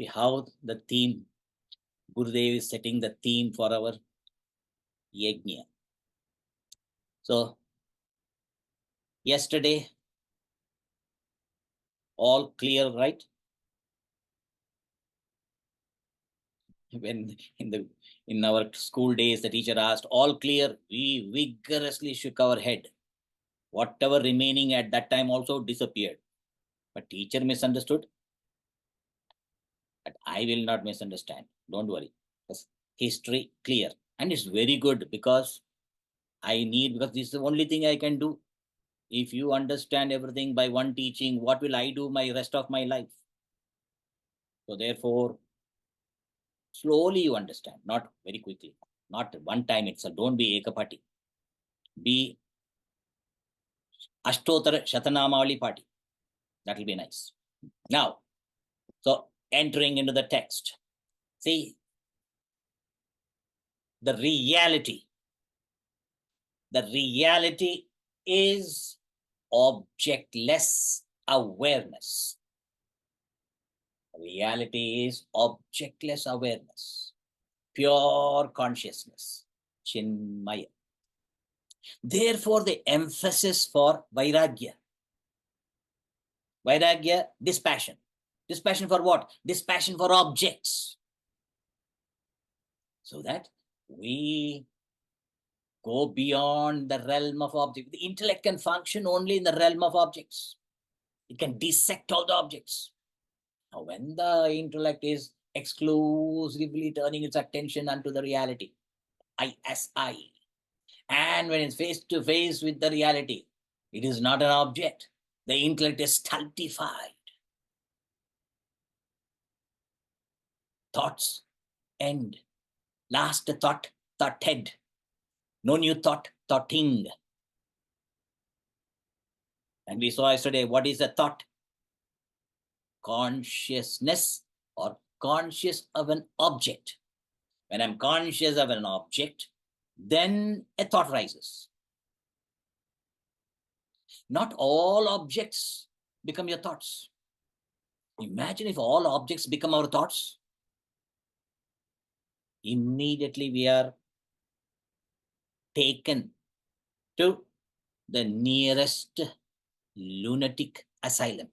How the theme, Gurudev is setting the theme for our yajna. So, yesterday, all clear, right? When in our school days, the teacher asked, all clear, we vigorously shook our head. Whatever remaining at that time also disappeared. But teacher misunderstood. But I will not misunderstand. Don't worry. Because history clear. And it's very good because because this is the only thing I can do. If you understand everything by one teaching, what will I do my rest of my life? So therefore, slowly you understand, not very quickly, not one time itself. Don't be ekapati. Be Ashtotara Shatanamavali party. That will be nice. Now, so entering into the text. See, the reality is objectless awareness. Reality is objectless awareness, pure consciousness, Chinmaya. Therefore, the emphasis for Vairagya. Vairagya, dispassion. Dispassion for what? Dispassion for objects. So that we go beyond the realm of objects. The intellect can function only in the realm of objects. It can dissect all the objects. Now, when the intellect is exclusively turning its attention unto the reality, I as I, and when it's face to face with the reality, it is not an object. The intellect is stultified. Thoughts end. Last thought, thoughted. No new thought, thoughting. And we saw yesterday, what is a thought? Consciousness or conscious of an object. When I'm conscious of an object, then a thought rises. Not all objects become your thoughts. Imagine if all objects become our thoughts. Immediately we are taken to the nearest lunatic asylum.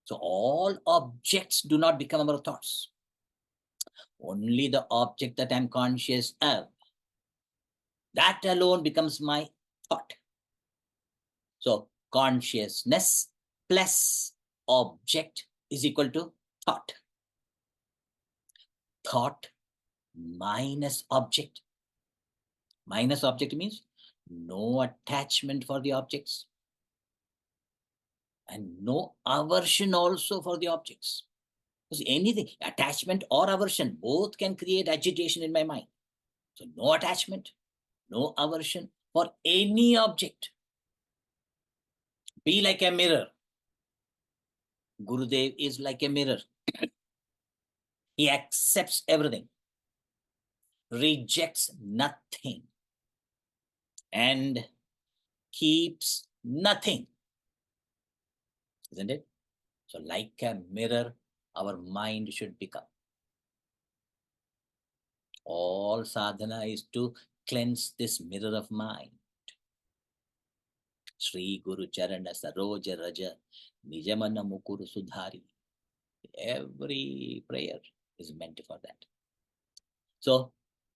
So all objects do not become our thoughts. Only the object that I'm conscious of, that alone becomes my thought. So consciousness plus object is equal to thought. Thought minus object. Minus object means no attachment for the objects and no aversion also for the objects. Because anything, attachment or aversion, both can create agitation in my mind. So no attachment, no aversion for any object. Be like a mirror. Gurudev is like a mirror. He accepts everything, rejects nothing, and keeps nothing. Isn't it? So like a mirror, our mind should become. All sadhana is to cleanse this mirror of mind. Sri Guru Charana Saroja Raja Nijamana Mukuru Sudhari. Every prayer is meant for that. So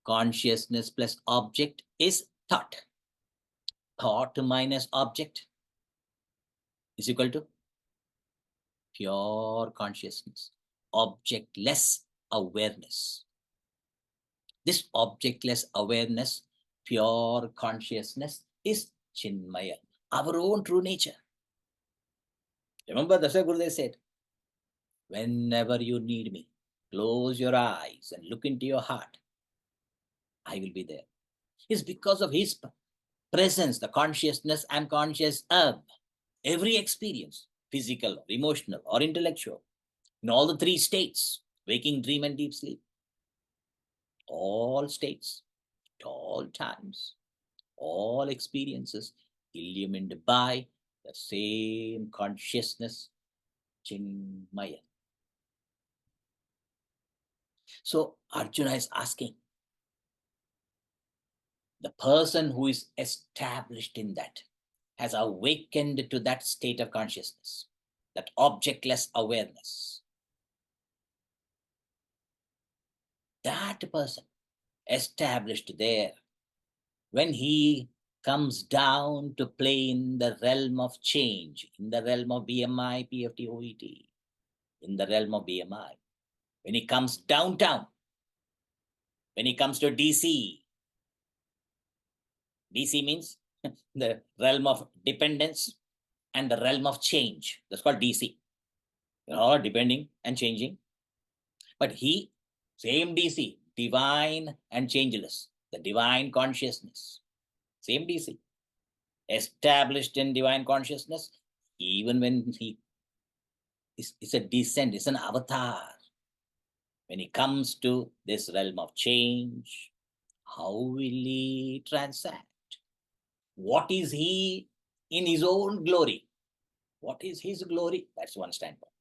consciousness plus object is thought. Thought minus object is equal to pure consciousness, objectless awareness. This objectless awareness, pure consciousness is Chinmaya, our own true nature. Remember, that's what Gurudev said. Whenever you need me, close your eyes and look into your heart. I will be there. It's because of his presence, the consciousness I'm conscious of. Every experience, physical, or emotional, or intellectual, in all the three states, waking, dream, and deep sleep. All states, at all times, all experiences illumined by the same consciousness, Chinmaya. So Arjuna is asking, the person who is established in that, has awakened to that state of consciousness, that objectless awareness. That person established there, when he comes down to play in the realm of change, in the realm of BMI, PFT, OET, in the realm of BMI, when he comes downtown, when he comes to DC, DC means the realm of dependence and the realm of change. That's called DC. They're all depending and changing. But he, same DC, divine and changeless, the divine consciousness, same DC, established in divine consciousness, even when he it's a descent, it's an avatar. When he comes to this realm of change, how will he transact? What is he in his own glory? What is his glory? That's one standpoint.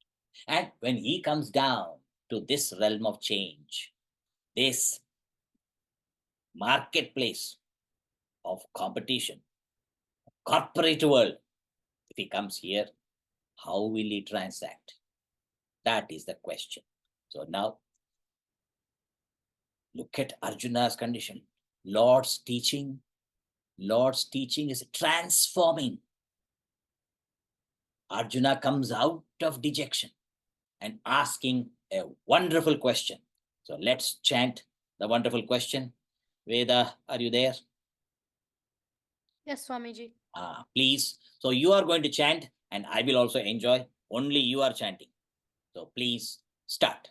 And when he comes down to this realm of change, this marketplace of competition, corporate world, if he comes here, how will he transact? That is the question. So now, look at Arjuna's condition. Lord's teaching is transforming. Arjuna comes out of dejection and asking a wonderful question. So let's chant the wonderful question. Veda, are you there? Yes, Swamiji. Please. So you are going to chant and I will also enjoy. Only you are chanting. So please start.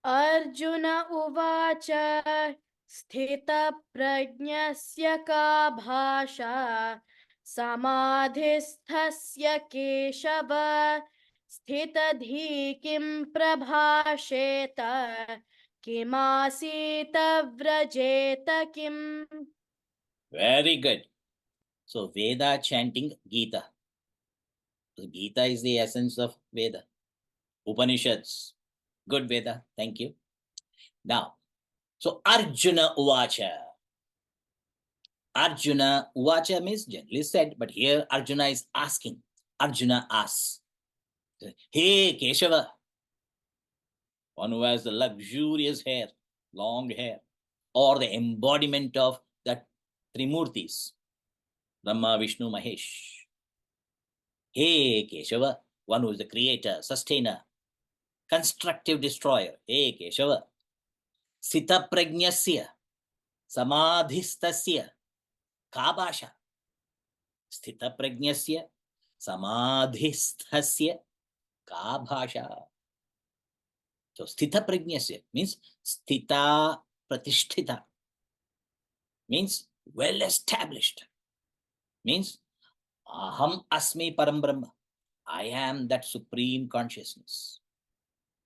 Arjuna uvacha sthita prajnasya ka bhasha samadhisthasya keshava sthitadhi kim prabhasheta kimasita vrajeta kim. Very good. So Veda chanting Gita. So Gita is the essence of Veda. Upanishads. Good Veda. Thank you. Now, so Arjuna Uvacha. Arjuna Uvacha means generally said, but here Arjuna is asking. Arjuna asks, hey Keshava, one who has the luxurious hair, long hair, or the embodiment of the Trimurtis, Brahma, Vishnu, Mahesh. Hey Keshava, one who is the creator, sustainer, constructive destroyer. Hey Keshava, Sita Prajnasya, Samadhistasya, Kabasha. Sthita Prajnasya, Samadhistasya, Kabasha. So Sthita Prajnasya means Sthita Pratishtita, means well established, means Aham Asmi Param Brahma. I am that supreme consciousness.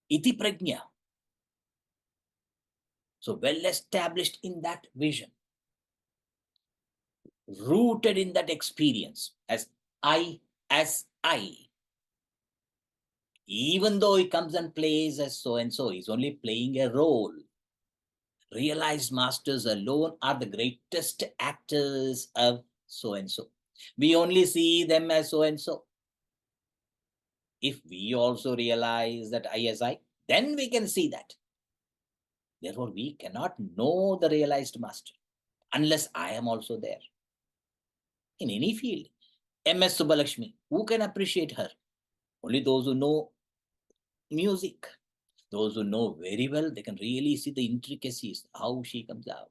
Iti Prajna. So well established in that vision, rooted in that experience as I. Even though he comes and plays as so and so, he's only playing a role. Realized masters alone are the greatest actors of so and so. We only see them as so and so. If we also realize that I as I, then we can see that. Therefore, we cannot know the realized master unless I am also there. In any field, MS Subbalakshmi, who can appreciate her? Only those who know music. Those who know very well, they can really see the intricacies, how she comes out.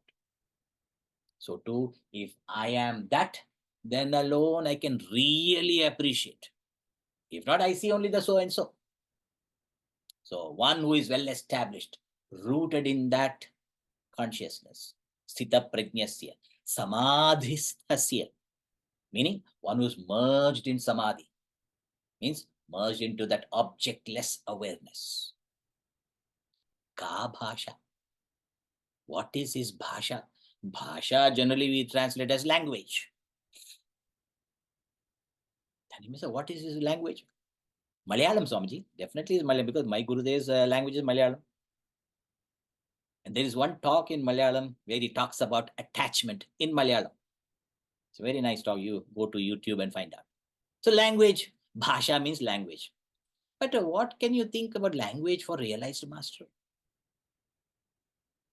So too, if I am that, then alone I can really appreciate. If not, I see only the so and so. So one who is well established, rooted in that consciousness, sthita prajnasya, samadhisthasya, meaning one who is merged in samadhi, means merged into that objectless awareness. Ka bhasha. What is his bhasha? Bhasha generally we translate as language. Then you may say, what is his language? Malayalam, Swamiji. Definitely is Malayalam, because my Gurudev's language is Malayalam. And there is one talk in Malayalam where he talks about attachment in Malayalam. It's a very nice talk. You go to YouTube and find out. So language, bhasha means language. But what can you think about language for realized master?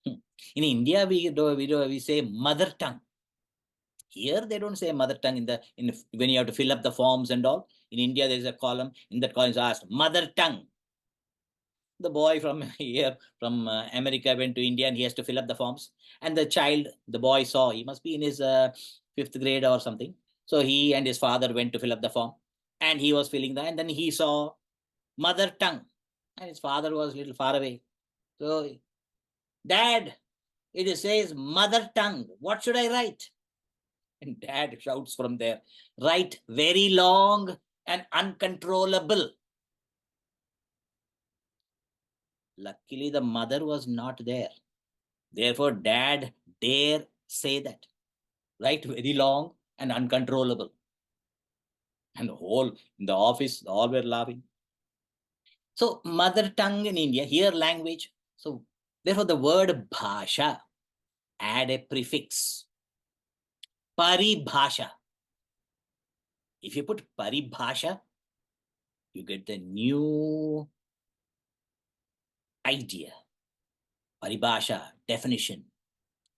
In India, we say mother tongue. Here they don't say mother tongue when you have to fill up the forms and all. In India, there is a column. In that column is asked mother tongue. The boy from here, from America, went to India and he has to fill up the forms. And the boy saw, he must be in his 5th grade or something. So he and his father went to fill up the form. And he was filling that. And then he saw mother tongue. And his father was a little far away. So, Dad, it says mother tongue. What should I write? And Dad shouts from there, write very long and uncontrollable. Luckily, the mother was not there. Therefore, Dad dare say that. Write very long and uncontrollable. And in the office, all were laughing. So, mother tongue in India, here language. So, therefore, the word bhasha, add a prefix. Paribhasha. If you put paribhasha, you get the new idea. Paribhasha, definition,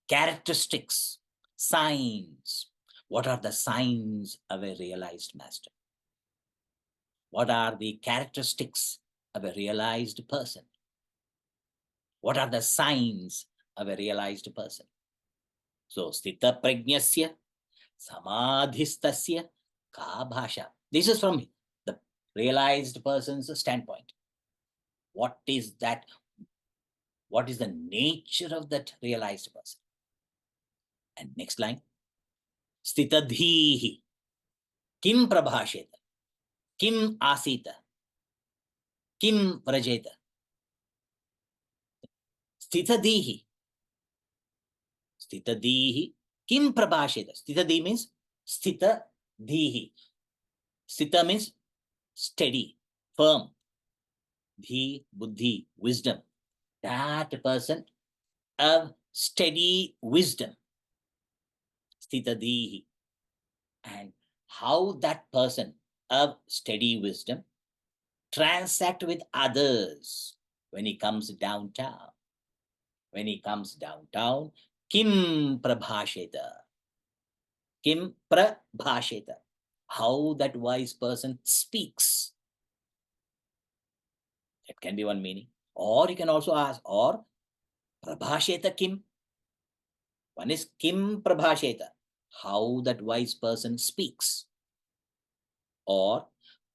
characteristics, signs. What are the signs of a realized master? What are the characteristics of a realized person? What are the signs of a realized person? So, sthita prajnasya, samadhistasya, ka bhasha. This is from the realized person's standpoint. What is that? What is the nature of that realized person? And next line, sthita dhihi, kim prabhasheta, kim asita, kim vrajeta. Sthita dhihi, kim prabhasheta. Sthita dhihi means sthita dhihi. Sthita means steady, firm. Dhi, buddhi, wisdom. That person of steady wisdom. Sthita dhihi. And how that person of steady wisdom transact with others when he comes downtown. When he comes downtown, kim prabhasheta. Kim prabhasheta. How that wise person speaks. That can be one meaning. Or you can also ask, or prabhasheta kim. One is kim prabhasheta. How that wise person speaks. Or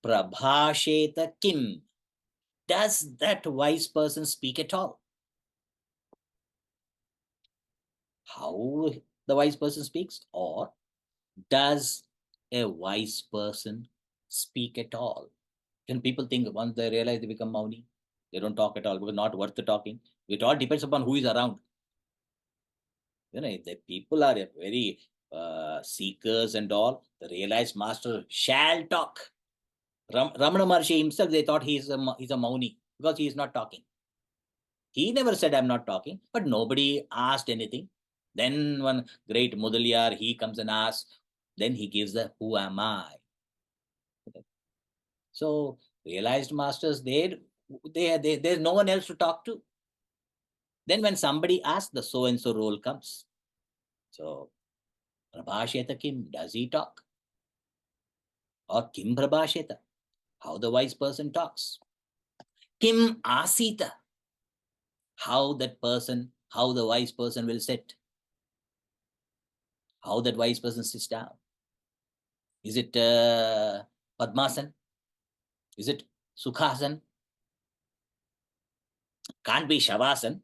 prabhasheta kim. Does that wise person speak at all? How the wise person speaks? Or does a wise person speak at all? Can people think once they realize they become Mauni, they don't talk at all because not worth the talking? It all depends upon who is around. The people are very seekers and all. The realized master shall talk. Ramana Maharshi himself, they thought he's a Mauni because he is not talking. He never said, I'm not talking, but nobody asked anything. Then one great Mudaliyar, he comes and asks, then he gives the who am I? So realized masters, there's no one else to talk to. Then when somebody asks, the so-and-so role comes. So Prabhasheta Kim, does he talk? Or Kim Prabhasheta, how the wise person talks. Kim Asita, how the wise person will sit. How that wise person sits down. Is it Padmasan? Is it Sukhasan? Can't be Shavasan.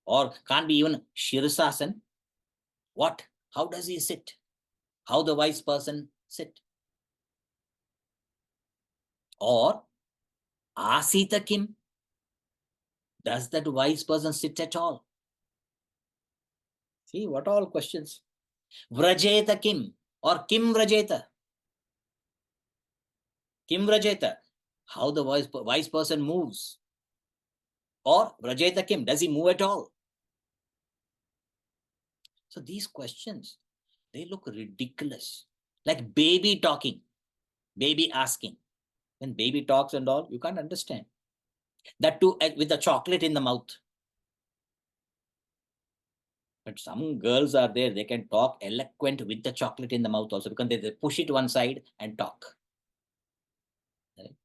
Or can't be even Shirasasan. What? How does he sit? How the wise person sit? Or Asita Kim? Does that wise person sit at all? See, what all questions. Vrajeta Kim or Kim Vrajeta? Kim Vrajeta, how the wise person moves. Or Vrajeta Kim, does he move at all? So these questions, they look ridiculous. Like baby talking, baby asking. When baby talks and all, you can't understand. That too with the chocolate in the mouth. But some girls are there, they can talk eloquent with the chocolate in the mouth also, because they push it one side and talk. Right?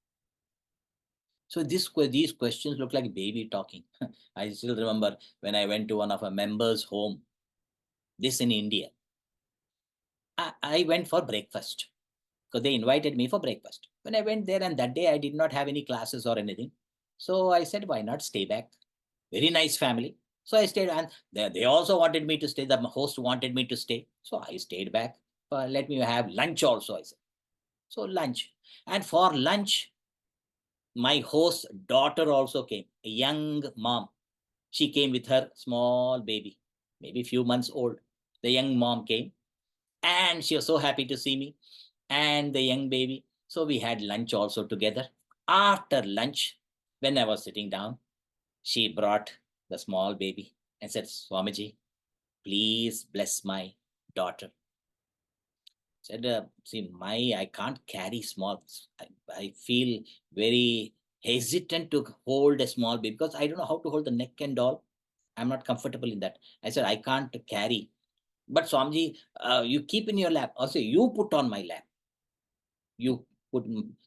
So these questions look like baby talking. I still remember when I went to one of a member's home, this in India. I went for breakfast because they invited me for breakfast. When I went there, and that day I did not have any classes or anything. So I said, why not stay back? Very nice family. So I stayed, and they also wanted me to stay. The host wanted me to stay. So I stayed back. Let me have lunch also, I said. So lunch. And for lunch, my host's daughter also came, a young mom. She came with her small baby, maybe a few months old. The young mom came, and she was so happy to see me and the young baby. So we had lunch also together. After lunch, when I was sitting down, she brought the small baby and said, Swamiji, please bless my daughter. Said, see, I can't carry small. I feel very hesitant to hold a small baby because I don't know how to hold the neck and all. I'm not comfortable in that. I said, I can't carry. But Swamiji, you keep in your lap. Also, you put on my lap. You put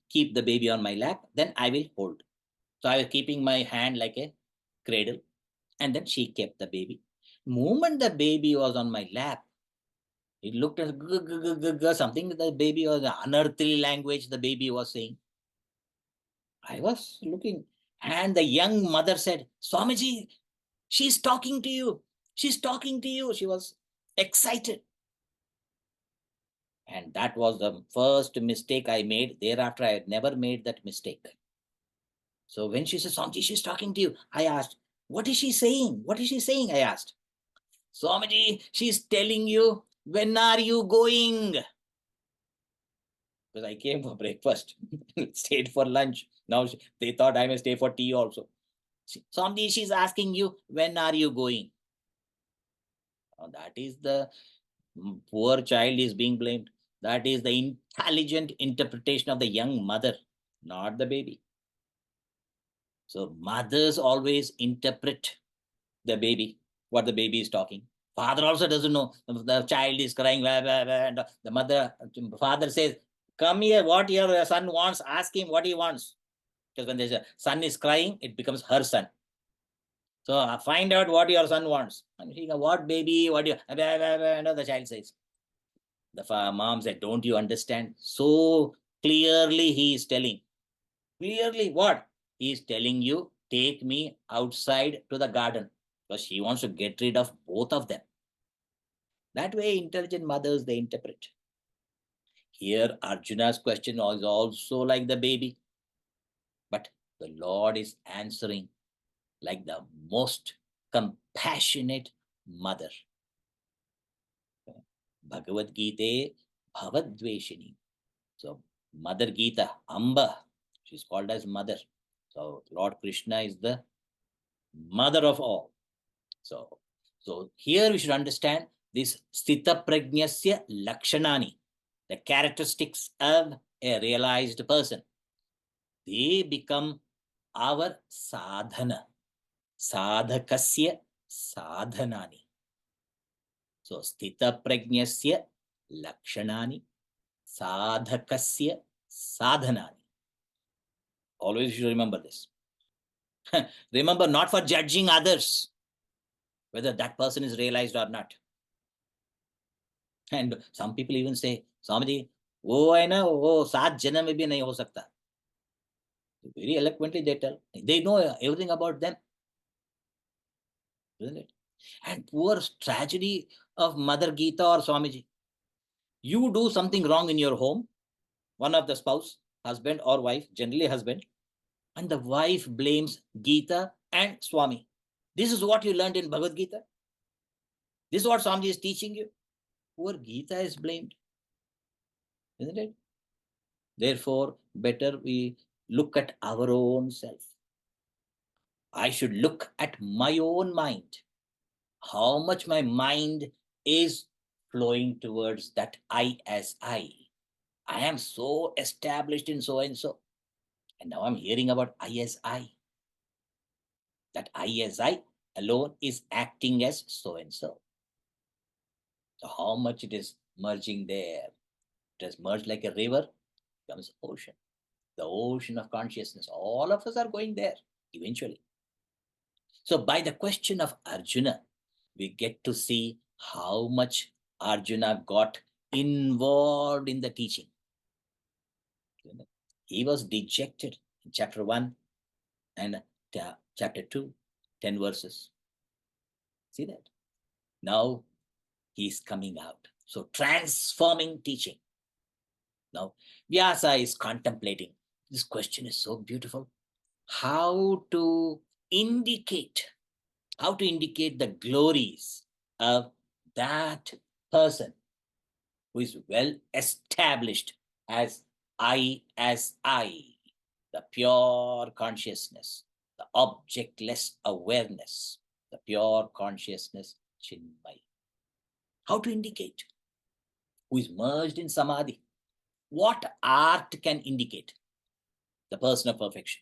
keep the baby on my lap, then I will hold. So I was keeping my hand like a cradle, and then she kept the baby. Moment the baby was on my lap, it looked as something. The baby was an unearthly language. The baby was saying. I was looking, and the young mother said, "Swamiji, she's talking to you. She's talking to you." She was excited. And that was the first mistake I made. Thereafter, I had never made that mistake. So when she said, Swamiji, she's talking to you, I asked, what is she saying? What is she saying? I asked. Swamiji, she's telling you, when are you going? Because I came for breakfast, stayed for lunch. Now they thought I may stay for tea also. Swamiji, she's asking you, when are you going? Now, that is the poor child is being blamed. That is the intelligent interpretation of the young mother, not the baby. So mothers always interpret the baby, what the baby is talking. Father also doesn't know. The child is crying, blah, blah, blah, and the father says, come here, what your son wants, ask him what he wants. Because when the son is crying, it becomes her son. So find out what your son wants. And he goes, what baby, what you, blah, blah, blah, and the child says. The mom said, don't you understand? So clearly he is telling. Clearly what? He is telling you, take me outside to the garden. Because she wants to get rid of both of them. That way, intelligent mothers, they interpret. Here, Arjuna's question is also like the baby. But the Lord is answering like the most compassionate mother. Bhagavad Gita, Bhavadveshini. So, Mother Gita, Amba, she's called as mother. So, Lord Krishna is the mother of all. So here we should understand this Sthita Prajnasya Lakshanani, the characteristics of a realized person. They become our sadhana, sadhakasya sadhanani. So Sthita Prajnasya Lakshanani, sadhakasya sadhanani. Always you should remember this. Remember, not for judging others, whether that person is realized or not. And some people even say, Swamiji, वो है ना वो 7 जन्म में भी नहीं हो सकता. Very eloquently they tell. They know everything about them. Isn't it? And poor tragedy of Mother Geeta or Swamiji. You do something wrong in your home, one of the spouse, husband or wife, generally husband, and the wife blames Geeta and Swami. This is what you learned in Bhagavad Gita. This is what Swamiji is teaching you. Poor Geeta is blamed. Isn't it? Therefore, better we look at our own self. I should look at my own mind. How much my mind is flowing towards that I as I. I am so established in so and so. And now I'm hearing about I as I. That I as I alone is acting as so and so. So how much it is merging there? It has merged like a river, becomes ocean. The ocean of consciousness. All of us are going there eventually. So by the question of Arjuna, we get to see how much Arjuna got involved in the teaching. He was dejected in chapter 1 and chapter 2, 10 verses. See that? Now he's coming out. So transforming teaching. Now Vyasa is contemplating. This question is so beautiful. How to indicate the glories of that person who is well established as I, the pure consciousness, the objectless awareness, the pure consciousness, Chinmaya. How to indicate? Who is merged in Samadhi? What art can indicate the person of perfection?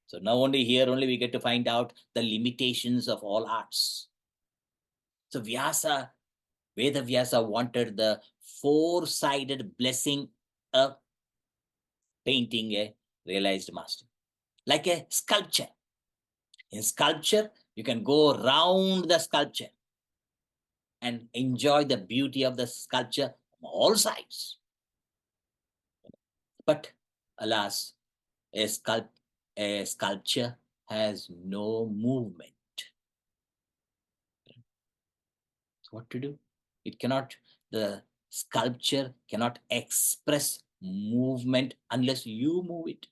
So now only here only we get to find out the limitations of all arts. So Vyasa, Veda Vyasa wanted the four-sided blessing of painting a realized master. Like a sculpture. In sculpture, you can go around the sculpture and enjoy the beauty of the sculpture from all sides. But alas, a sculpture has no movement. So what to do? The sculpture cannot express movement unless you move it.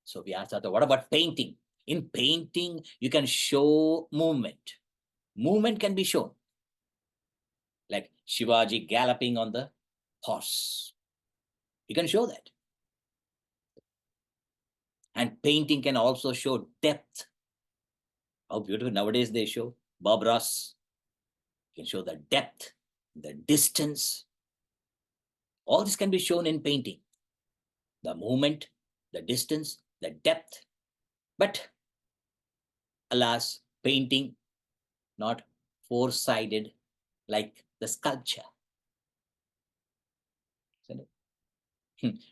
So we asked, what about painting? In painting, you can show movement. Movement can be shown. Like Shivaji galloping on the horse. You can show that. And painting can also show depth. How beautiful nowadays they show. Bob Ross can show the depth, the distance. All this can be shown in painting. The movement, the distance, the depth. But alas, painting not four-sided like the sculpture.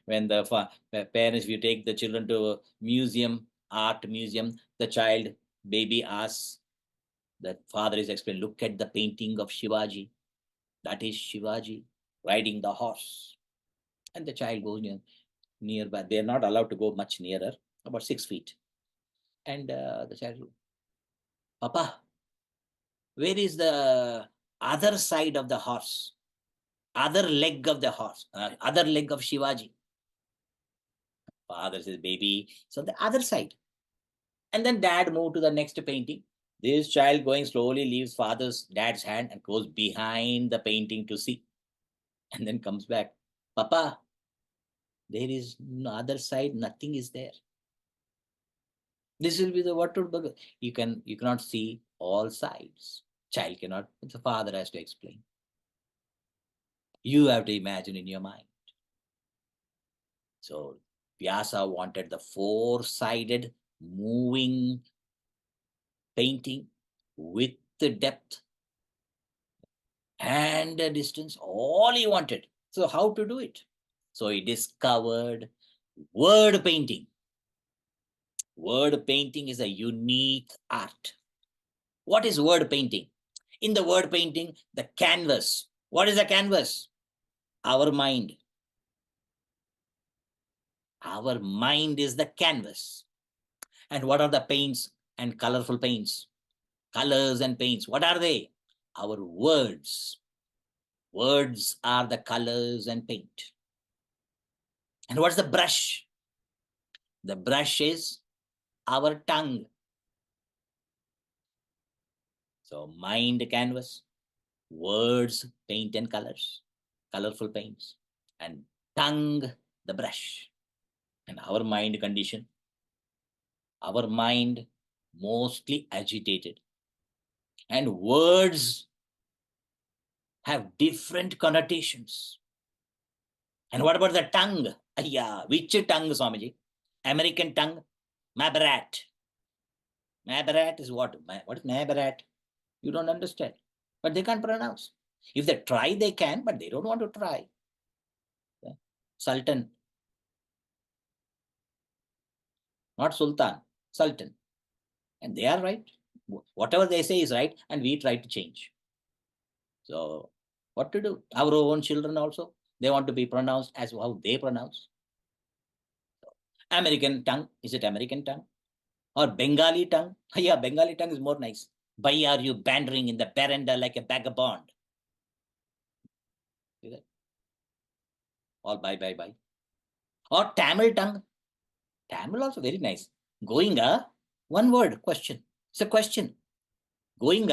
When the parents, if you take the children to a museum, art museum, the child, baby asks, the father is explaining, look at the painting of Shivaji. That is Shivaji riding the horse. And the child goes nearby. They're not allowed to go much nearer, about 6 feet. And the child, Papa, where is the other side of the horse? Other leg of the horse, other leg of Shivaji. Father says, baby, so the other side. And then dad moved to the next painting. This child going slowly leaves dad's hand and goes behind the painting to see. And then comes back. Papa, there is no other side, nothing is there. This will be the what you cannot see all sides. Child cannot, the father has to explain. You have to imagine in your mind. So Vyasa wanted the four-sided moving painting with the depth and the distance, all he wanted. So how to do it? So he discovered word painting. Word painting is a unique art. What is word painting? In the word painting, the canvas. What is the canvas? Our mind. Our mind is the canvas. And what are the paints and colorful paints? Colors and paints. What are they? Our words. Words are the colors and paint. And what's the brush? The brush is our tongue. So mind canvas, words, paint and colors, colorful paints, and tongue the brush. And our mind condition, our mind mostly agitated. And words have different connotations. And what about the tongue? Yeah, which tongue, Swamiji? American tongue? Mabarat. Mabarat is what? What is Mabarat? You don't understand. But they can't pronounce. If they try, they can, but they don't want to try. Yeah. Sultan. Not Sultan. Sultan. And they are right. Whatever they say is right, and we try to change. So what to do? Our own children also, they want to be pronounced as how they pronounce. American tongue, is it American tongue? Or Bengali tongue? Yeah, Bengali tongue is more nice. Why are you bantering in the veranda like a vagabond? See that? All bye. Or Tamil tongue. Tamil also very nice. Going, one word, question. It's a question. Going,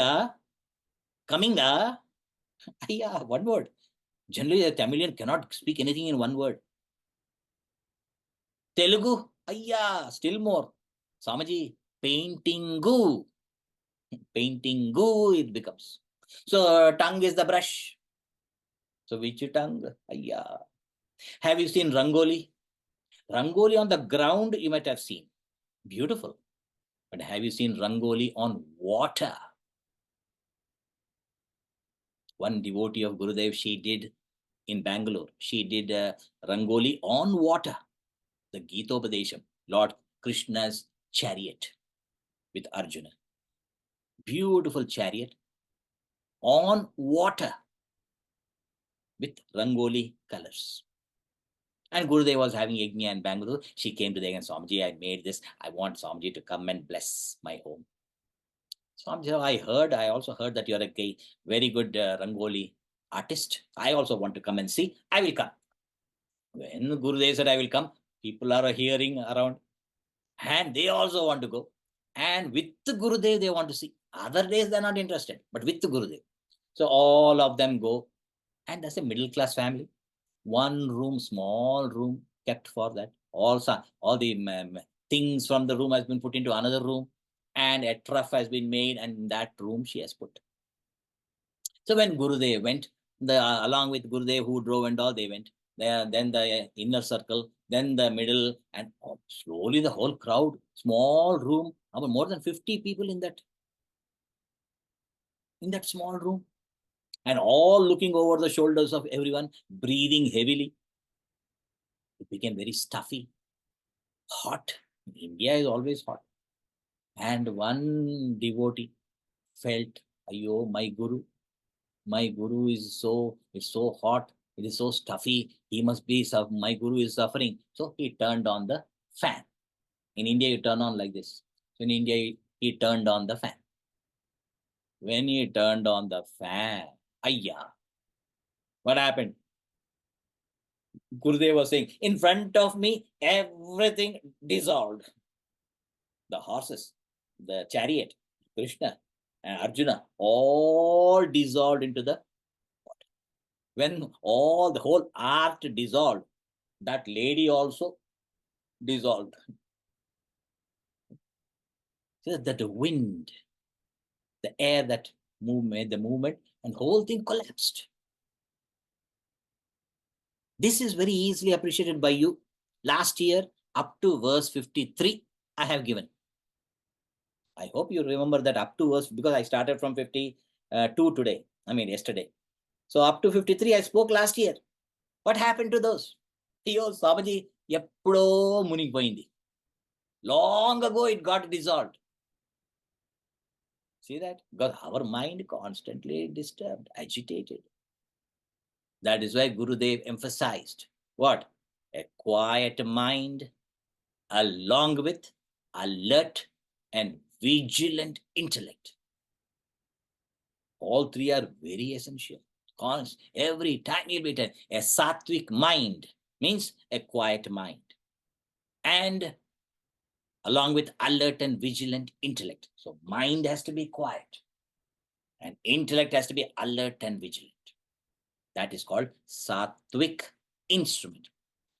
coming, yeah, one word. Generally, a Tamilian cannot speak anything in one word. Telugu, still more. Swamiji, painting-gu. Painting-gu it becomes. So tongue is the brush. So which tongue? Have you seen Rangoli? Rangoli on the ground you might have seen. Beautiful. But have you seen Rangoli on water? One devotee of Gurudev, she did in Bangalore. She did Rangoli on water. The Gita Lord Krishna's chariot with Arjuna. Beautiful chariot on water with Rangoli colors. And Gurudev was having yajna in Bangalore. She came to the and Swamiji, I made this. I want Swamiji to come and bless my home. Swamiji, I also heard that you're a very good Rangoli artist. I also want to come and see. I will come. When Gurudev said I will come, people are hearing around. And they also want to go. And with the Gurudev, they want to see. Other days, they're not interested. But with the Gurudev. So all of them go. And that's a middle class family. One room, small room, kept for that. Also, all the things from the room has been put into another room. And a trough has been made. And in that room, she has put. So when Gurudev went, along with Gurudev who drove and all, they went. Then the inner circle, then the middle, and slowly the whole crowd, small room, about more than 50 people in that small room, and all looking over the shoulders of everyone, breathing heavily. It became very stuffy, hot. India is always hot. And one devotee felt, Ayo, my Guru is it's so hot, it is so stuffy, he must be, my Guru is suffering. So he turned on the fan. In India, you turn on like this. So in India, he turned on the fan. When he turned on the fan, what happened? Gurudev was saying, in front of me, everything dissolved. The horses, the chariot, Krishna and Arjuna, all dissolved into the water. When the whole art dissolved, that lady also dissolved. So that the wind, the air that made the movement, and whole thing collapsed. This is very easily appreciated by you. Last year, up to verse 53, I have given. I hope you remember that up to verse, because I started from 52 today. Yesterday. So up to 53, I spoke last year. What happened to those? Swamiji, eppudo munigipoyindi. Long ago, it got dissolved. See that? Because our mind constantly disturbed, agitated. That is why Gurudev emphasized what? A quiet mind along with alert and vigilant intellect. All three are very essential. Every time you'll be telling, a sattvic mind means a quiet mind. And along with alert and vigilant intellect. So mind has to be quiet. And intellect has to be alert and vigilant. That is called sattvic instrument.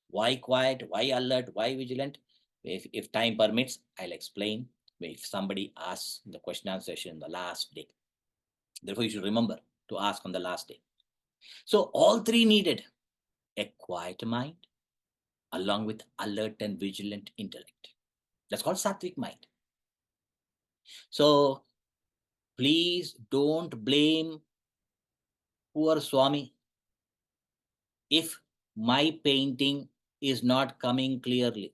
Why quiet? Why alert? Why vigilant? If time permits, I'll explain. If somebody asks the question and answer session in the last day. Therefore, you should remember to ask on the last day. So all three needed a quiet mind along with alert and vigilant intellect. That's called sattvic mind. So please don't blame poor Swami if my painting is not coming clearly.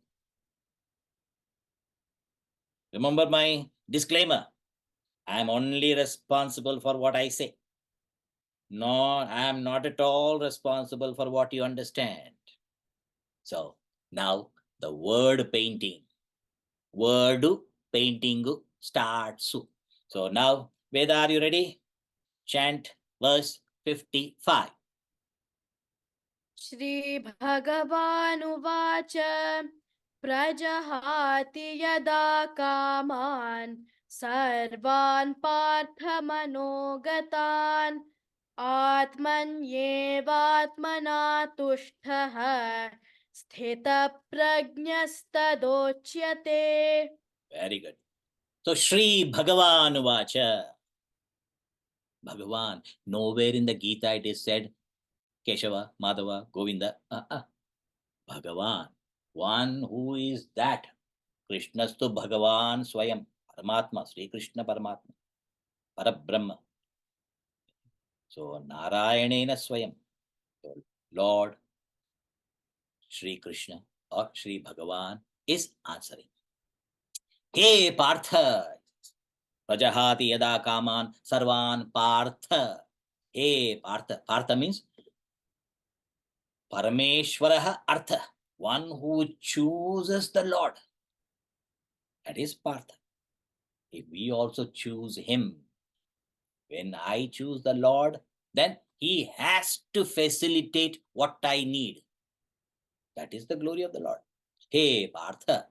Remember my disclaimer. I am only responsible for what I say. No, I am not at all responsible for what you understand. So now the word painting, word painting starts. So now, Veda, are you ready? Chant verse 55. श्रीभगवानुवाच प्रजहाति यदा कामान् सर्वान् पार्थमनोगतान् आत्मन्येवात्मना तुष्टः स्थितप्रज्ञस्तदोच्यते. Very good. So Shri Bhagavan Vacha. Bhagavan. Nowhere in the Gita it is said Keshava, Madhava, Govinda. Bhagavan. One who is that. Krishnastu Bhagavan Swayam. Paramatma. Sri Krishna Paramatma. Parabrahma. So Narayanena Swayam. So Lord Shri Krishna or Shri Bhagavan is answering. Hey Partha. Prajahati yada kaman sarvan Partha. Hey Partha. Partha means Parameshwaraha Artha. One who chooses the Lord. That is Partha. If we also choose him, when I choose the Lord, then he has to facilitate what I need. That is the glory of the Lord. Hey Partha.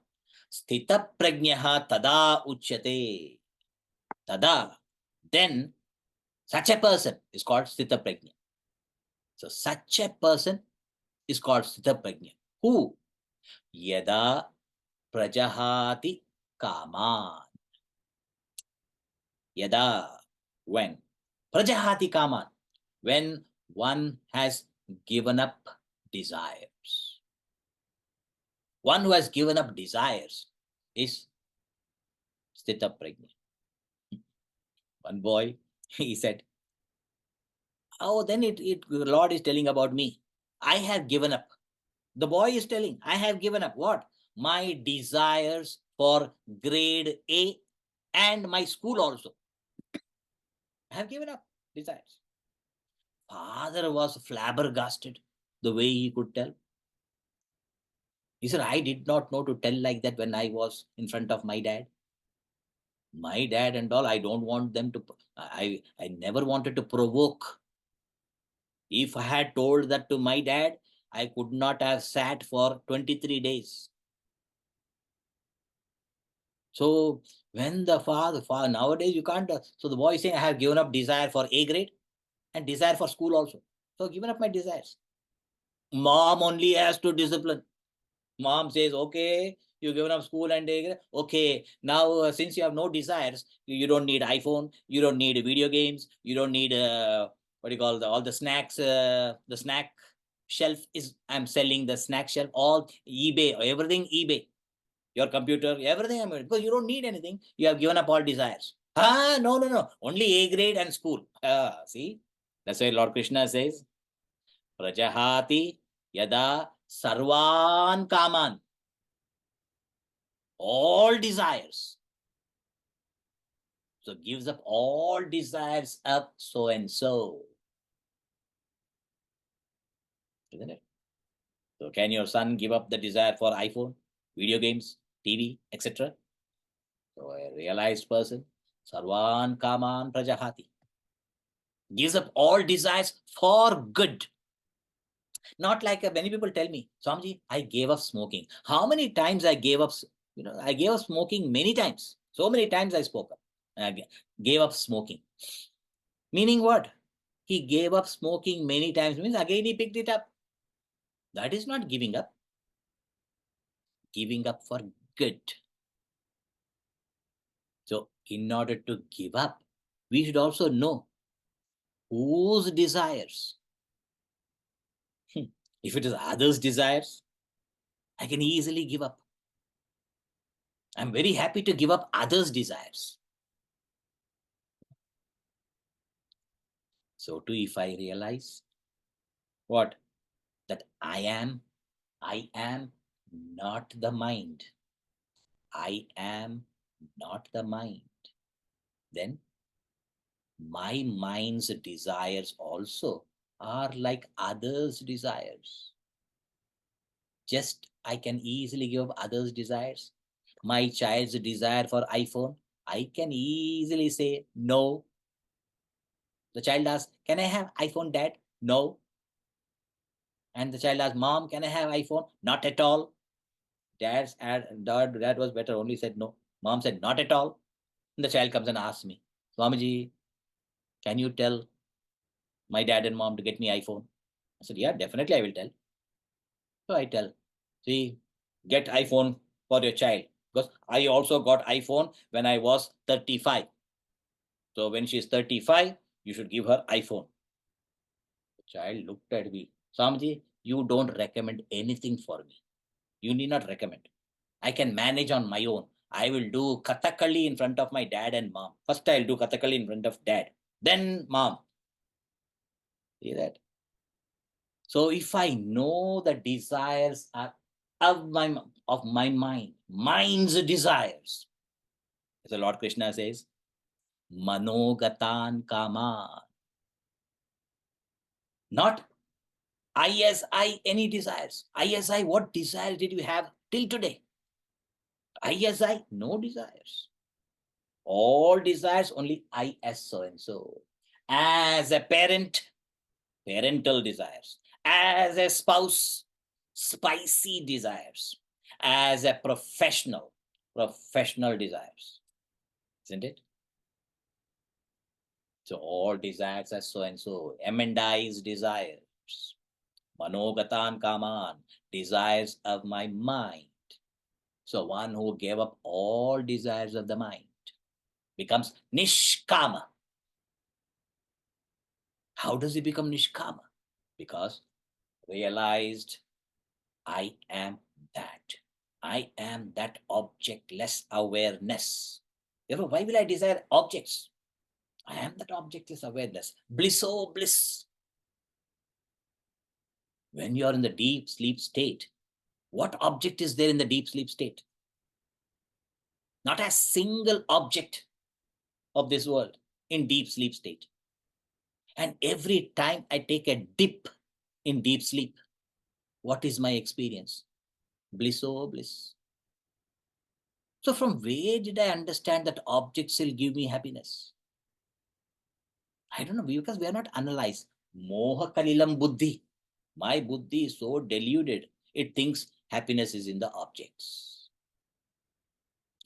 Sthita prajnaha tada uchyate. Tada. Then such a person is called Sthita prajna. So such a person is called Sthita prajna. Who? Yada prajahati kaman. Yada. When? Prajahati kaman. When one has given up desires. One who has given up desires is Sthita prajna. One boy, he said, oh, then Lord is telling about me. I have given up. The boy is telling, I have given up what? My desires for grade A and my school also. I have given up desires. Father was flabbergasted the way he could tell. He said, I did not know to tell like that when I was in front of my dad. My dad and all, I don't want them to, I never wanted to provoke. If I had told that to my dad, I could not have sat for 23 days. So when the father nowadays you can't, so the boy is saying, I have given up desire for A grade and desire for school also. So given up my desires. Mom only has to discipline. Mom says, okay, you've given up school and A grade. Okay, now since you have no desires, you don't need iPhone, you don't need video games, you don't need, what do you call, all the snacks, the snack shelf is, I'm selling the snack shelf, all eBay, everything eBay. Your computer, everything, because you don't need anything. You have given up all desires. No. Only A grade and school. See? That's why Lord Krishna says, Prajahati yada sarvan kaman. All desires. So gives up all desires up so and so. Isn't it? So can your son give up the desire for iPhone, video games, TV, etc.? So a realized person, sarvan kaman prajahati, gives up all desires for good. Not like many people tell me, Swamiji, I gave up smoking. How many times I gave up? I gave up smoking many times. So many times I spoke up. I gave up smoking. Meaning what? He gave up smoking many times. Means again he picked it up. That is not giving up. Giving up for good. So in order to give up, we should also know Whose desires? If it is others' desires, I can easily give up. I'm very happy to give up others' desires. So too, if I realize what? That I am not the mind. I am not the mind. Then my mind's desires also are like others' desires. Just I can easily give up others' desires. My child's desire for iPhone, I can easily say no. The child asks, can I have iPhone, Dad? No. And the child asks, Mom, can I have iPhone? Not at all. Dad was better, only said no. Mom said, not at all. And the child comes and asks me, Swamiji, can you tell my dad and mom to get me iPhone? I said, yeah, definitely I will tell. So I tell, see, get iPhone for your child. Because I also got iPhone when I was 35. So when she's 35, you should give her iPhone. The child looked at me, Swamiji, you don't recommend anything for me. You need not recommend. I can manage on my own. I will do Kathakali in front of my dad and mom. First, I'll do Kathakali in front of dad, then mom. See that? So if I know the desires are of my mind, mind's desires, as the Lord Krishna says, Manogatan Kama. Not ISI any desires. ISI, what desires did you have till today? ISI, no desires. All desires, only I as so and so. As a parent, parental desires. As a spouse, spicy desires. As a professional, professional desires. Isn't it? So all desires are so and so. Emendized desires. Manogatan kaman, desires of my mind. So one who gave up all desires of the mind becomes nishkama. How does he become nishkama? Because realized I am that. I am that objectless awareness. Therefore, why will I desire objects? I am that objectless awareness. Bliss, oh bliss. When you are in the deep sleep state, what object is there in the deep sleep state? Not a single object of this world in deep sleep state. And every time I take a dip in deep sleep, what is my experience? Bliss, oh bliss. So from where did I understand that objects will give me happiness? I don't know, because we are not analyzed. Moha kalilam buddhi. My buddhi is so deluded, it thinks happiness is in the objects.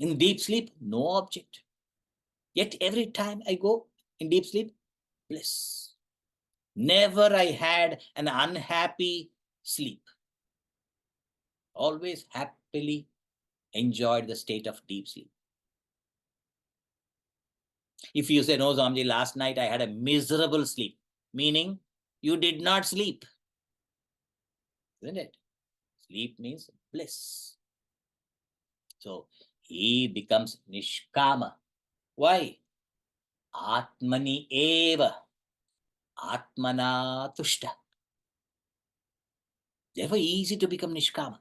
In deep sleep, no object. Yet every time I go in deep sleep, bliss. Never I had an unhappy sleep. Always happily enjoyed the state of deep sleep. If you say, no, Swamiji, last night I had a miserable sleep, meaning you did not sleep. Isn't it? Sleep means bliss. So he becomes nishkama. Why? Atmani eva. Atmana tushta. Therefore, easy to become nishkama.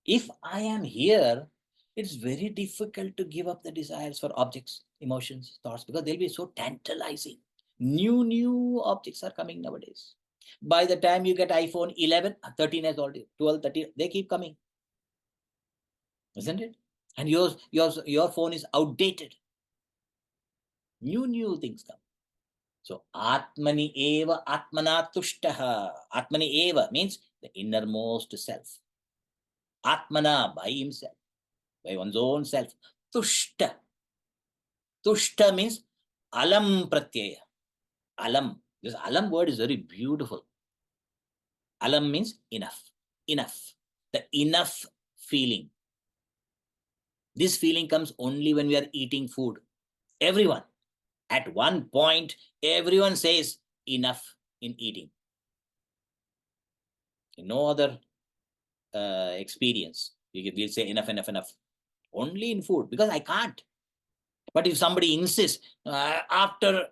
If I am here, it's very difficult to give up the desires for objects, emotions, thoughts, because they'll be so tantalizing. New objects are coming nowadays. By the time you get iPhone 11, 13 has already, 12, 13, they keep coming. Isn't it? And your phone is outdated. New things come. So Atmani eva Atmana tushtaha. Atmani eva means the innermost self. Atmana, by himself, by one's own self. Tushta. Tushta means alam pratyaya. Alam. This alam word is very beautiful. Alam means enough. Enough. The enough feeling. This feeling comes only when we are eating food. Everyone. At one point, everyone says enough in eating. In no other experience, we'll say enough, enough, enough. Only in food, because I can't. But if somebody insists, after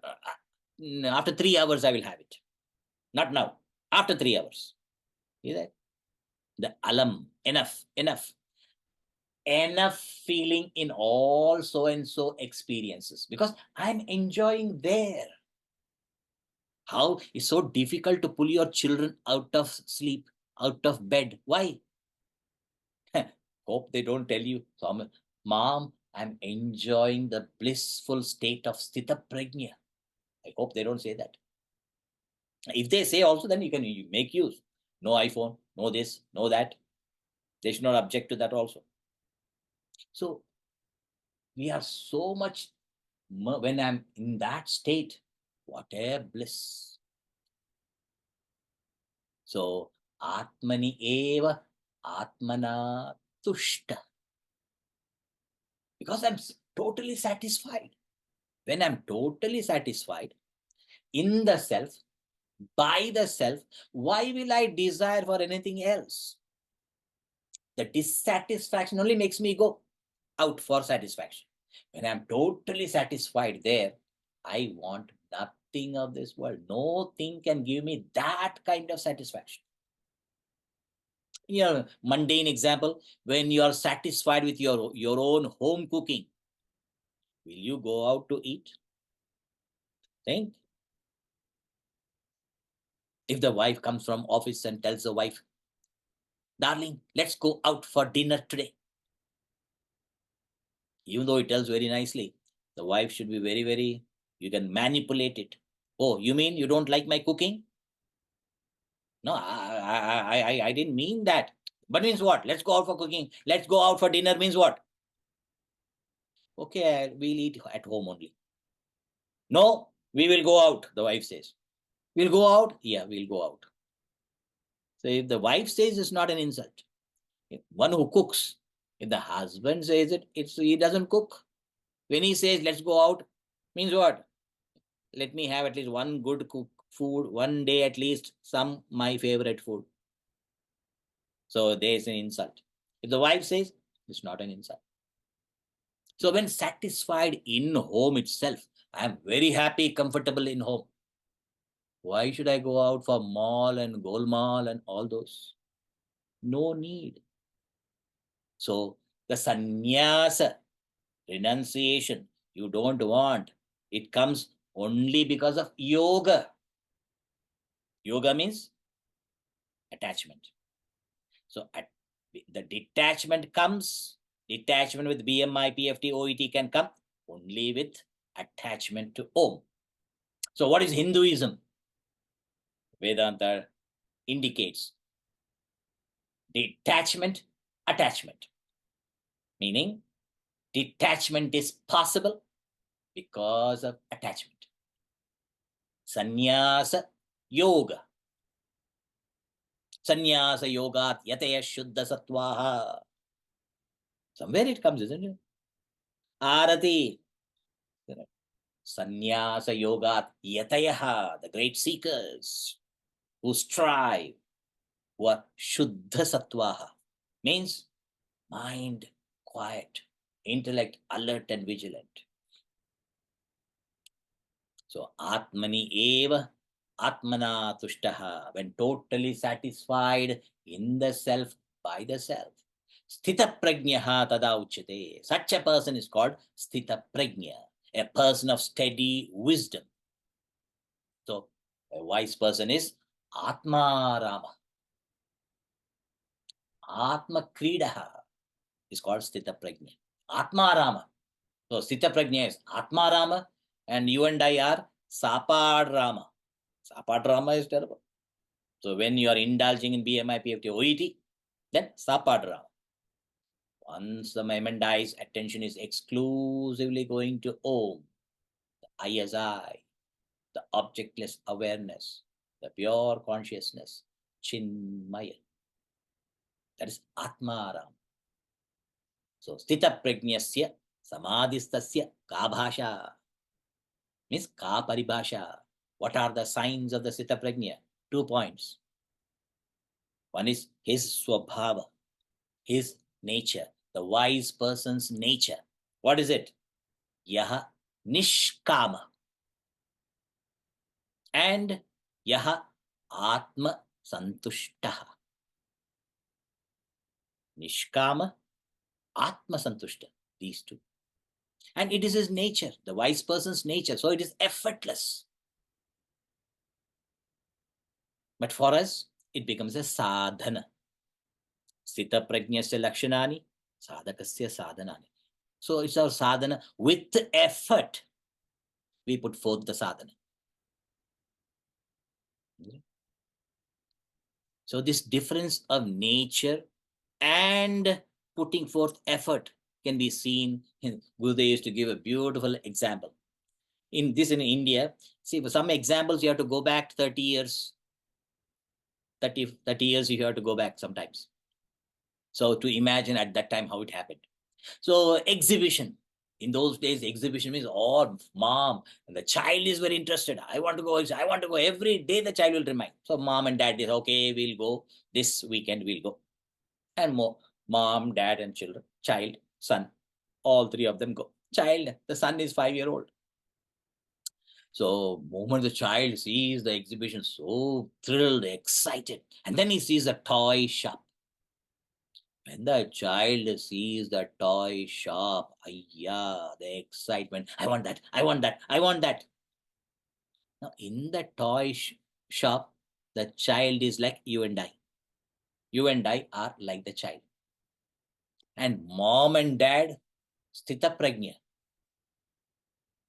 3 hours, I will have it. Not now, after 3 hours. See that? The alam, enough, enough. Enough feeling in all so and so experiences, because I'm enjoying there. How it's so difficult to pull your children out of sleep, out of bed. Why? Hope they don't tell you, Mom, I'm enjoying the blissful state of Sthita Prajna. I hope they don't say that. If they say also, then you can make use. No iPhone, no this, no that. They should not object to that also. So we are so much, when I'm in that state, what a bliss. So Atmani eva Atmana tushta. Because I'm totally satisfied. When I'm totally satisfied in the self, by the self, why will I desire for anything else? The dissatisfaction only makes me go out for satisfaction. When I'm totally satisfied there, I want nothing of this world. No thing can give me that kind of satisfaction. Mundane example, when you are satisfied with your own home cooking, will you go out to eat? Think. If the wife comes from office and tells the wife, darling, let's go out for dinner today. Even though it tells very nicely, the wife should be very, very, you can manipulate it. Oh, you mean you don't like my cooking? No, I didn't mean that. But means what? Let's go out for cooking. Let's go out for dinner means what? Okay, we'll eat at home only. No, we will go out, the wife says. We'll go out? Yeah, we'll go out. So if the wife says, it's not an insult. If one who cooks, if the husband says it, he doesn't cook. When he says, let's go out, means what? Let me have at least one good food, one day at least, some my favorite food. So there's an insult. If the wife says, it's not an insult. So when satisfied in home itself, I am very happy, comfortable in home. Why should I go out for mall and golmaal and all those? No need. So the sannyasa, renunciation, you don't want. It comes only because of yoga. Yoga means attachment. So the detachment comes, detachment with BMI, PFT, OET can come only with attachment to Om. So what is Hinduism? Vedanta indicates detachment, attachment. Meaning detachment is possible because of attachment. Sannyasa yoga. Sannyasa yogat yataya shuddha sattvaha. Somewhere it comes, isn't it? Arati. Sannyasa yogat yatayaha, the great seekers who strive, who are shuddha sattvaha, means mind quiet, intellect alert and vigilant. So Atmani eva Atmana tushtaha, when totally satisfied in the self, by the self. Sthita prajnaha tada uchyate. Such a person is called Sthita prajna, a person of steady wisdom. So a wise person is Atma Rama. Atma Kridaha is called Sthita prajna. Atma Rama. So Sthita prajna is Atma Rama, and you and I are Sapad Rama. Sapad Rama is terrible. So when you are indulging in BMI, PFT, OET, then Sapad Rama. Once the moment dies, attention is exclusively going to Om, the I as I, the objectless awareness, the pure consciousness, Chinmaya. That is Atmaram. So Sthita Prajnasya Samadhistasya Kabhasha. Means ka paribhasha. What are the signs of the Sthita Prajna? 2 points. One is his swabhava, his nature, the wise person's nature. What is it? Yaha nishkama. And yaha atma santushtaha. Nishkama, atma santushta. These two. And it is his nature, the wise person's nature. So it is effortless. But for us, it becomes a sadhana. Sthita prajnasya lakshanani, sadhakasya sadhanani. So it's our sadhana. With effort, we put forth the sadhana. So this difference of nature and putting forth effort can be seen. Gurudev used to give a beautiful example. In India, see, for some examples, you have to go back 30 years. 30 years you have to go back sometimes. So to imagine at that time how it happened. So exhibition. In those days, exhibition means, oh, mom, and the child is very interested. I want to go. I want to go. Every day the child will remind. So mom and dad is, okay, we'll go. This weekend we'll go. And mom, dad, and child, son, all three of them go. Child, the son is 5 years old. So moment the child sees the exhibition, so thrilled, excited. And then he sees a toy shop. When the child sees the toy shop, the excitement. I want that. I want that. I want that. Now, in the toy shop, the child is like you and I. You and I are like the child. And mom and dad, sthita prajna.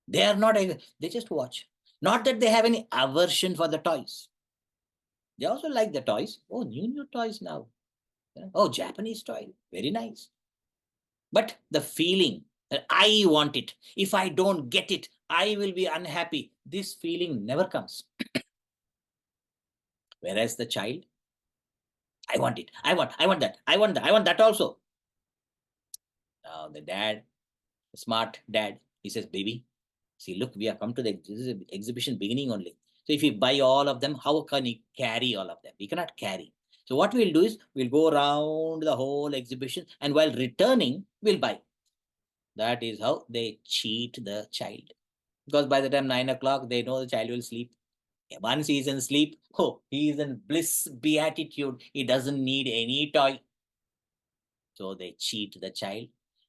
They are not, they just watch. Not that they have any aversion for the toys. They also like the toys. Oh, new toys now. Oh, Japanese toy. Very nice. But the feeling that I want it, if I don't get it, I will be unhappy. This feeling never comes. Whereas the child, I want it. I want that. I want that. I want that also. Now the dad, the smart dad, he says, baby, see, look, we have come to the exhibition beginning only. So if you buy all of them, how can you carry all of them? We cannot carry. So what we'll do is we'll go around the whole exhibition, and while returning, we'll buy. That is how they cheat the child. Because by the time 9 o'clock, they know the child will sleep. Once he's in sleep, oh, he is in bliss, beatitude. He doesn't need any toy. So they cheat the child,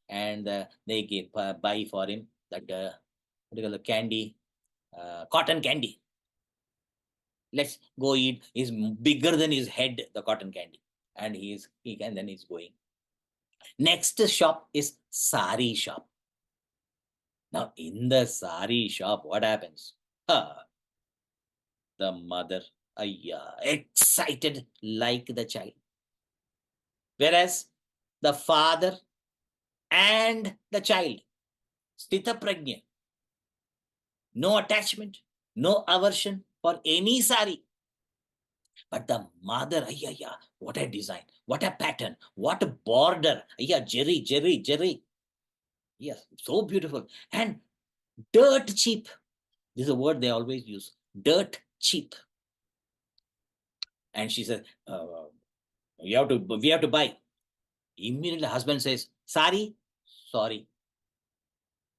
and they give buy for him that particular candy, cotton candy. Let's go eat. Is bigger than his head, the cotton candy, and then he's going. Next shop is sari shop. Now in the sari shop, what happens? The mother, excited like the child. Whereas the father and the child, sthita prajna, no attachment, no aversion for any sari. But the mother, what a design, what a pattern, what a border, jerry. Yes, so beautiful. And dirt cheap. This is a word they always use. Dirt cheap. And she says, we have to buy. Immediately husband says, sari, sorry.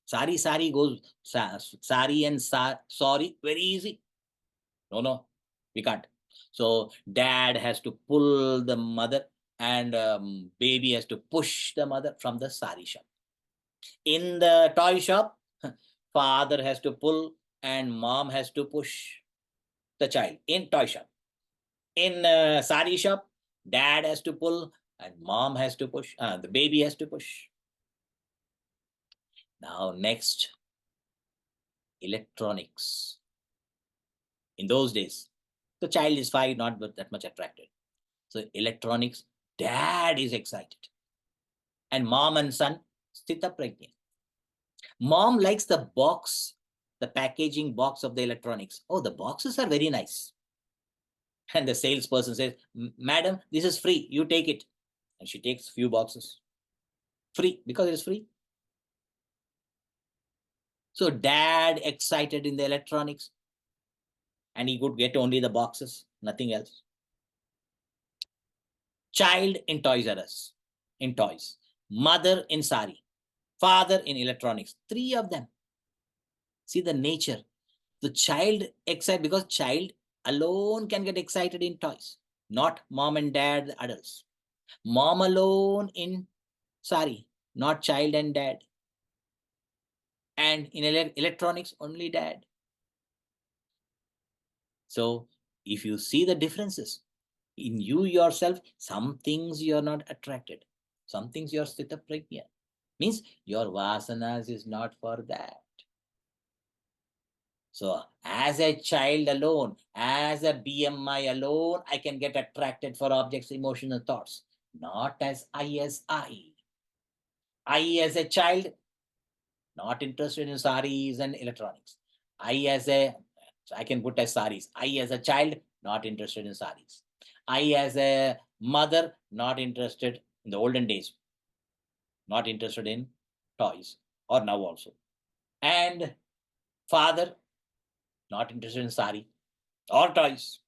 Sari goes, sari and sorry, very easy. No, we can't. So dad has to pull the mother, and baby has to push the mother from the sari shop. In the toy shop, father has to pull and mom has to push the child in toy shop. In sari shop, dad has to pull and mom has to push, the baby has to push. Now next, electronics. In those days, the child is 5, not that much attracted. So electronics, dad is excited. And mom and son, sthita prajna. Mom likes the box, the packaging box of the electronics. Oh, the boxes are very nice. And the salesperson says, madam, this is free. You take it. And she takes few boxes. Free, because it's free. So dad excited in the electronics, and he could get only the boxes, nothing else. Child in Toys R Us, in toys. Mother in sari. Father in electronics. Three of them. See the nature. The child excited, because child alone can get excited in toys, not mom and dad, the adults. Mom alone in sari, not child and dad. And in electronics, only dad. So if you see the differences in you yourself, some things you are not attracted, some things you are sthita prajna, means your vasanas is not for that. So as a child alone, as a BMI alone, I can get attracted for objects, emotional thoughts, not as I as I. I as a child, not interested in saris and electronics. I can put as saris. I as a child, not interested in saris. I as a mother, not interested in the olden days, not interested in toys, or now also. And father, not interested in sari or toys.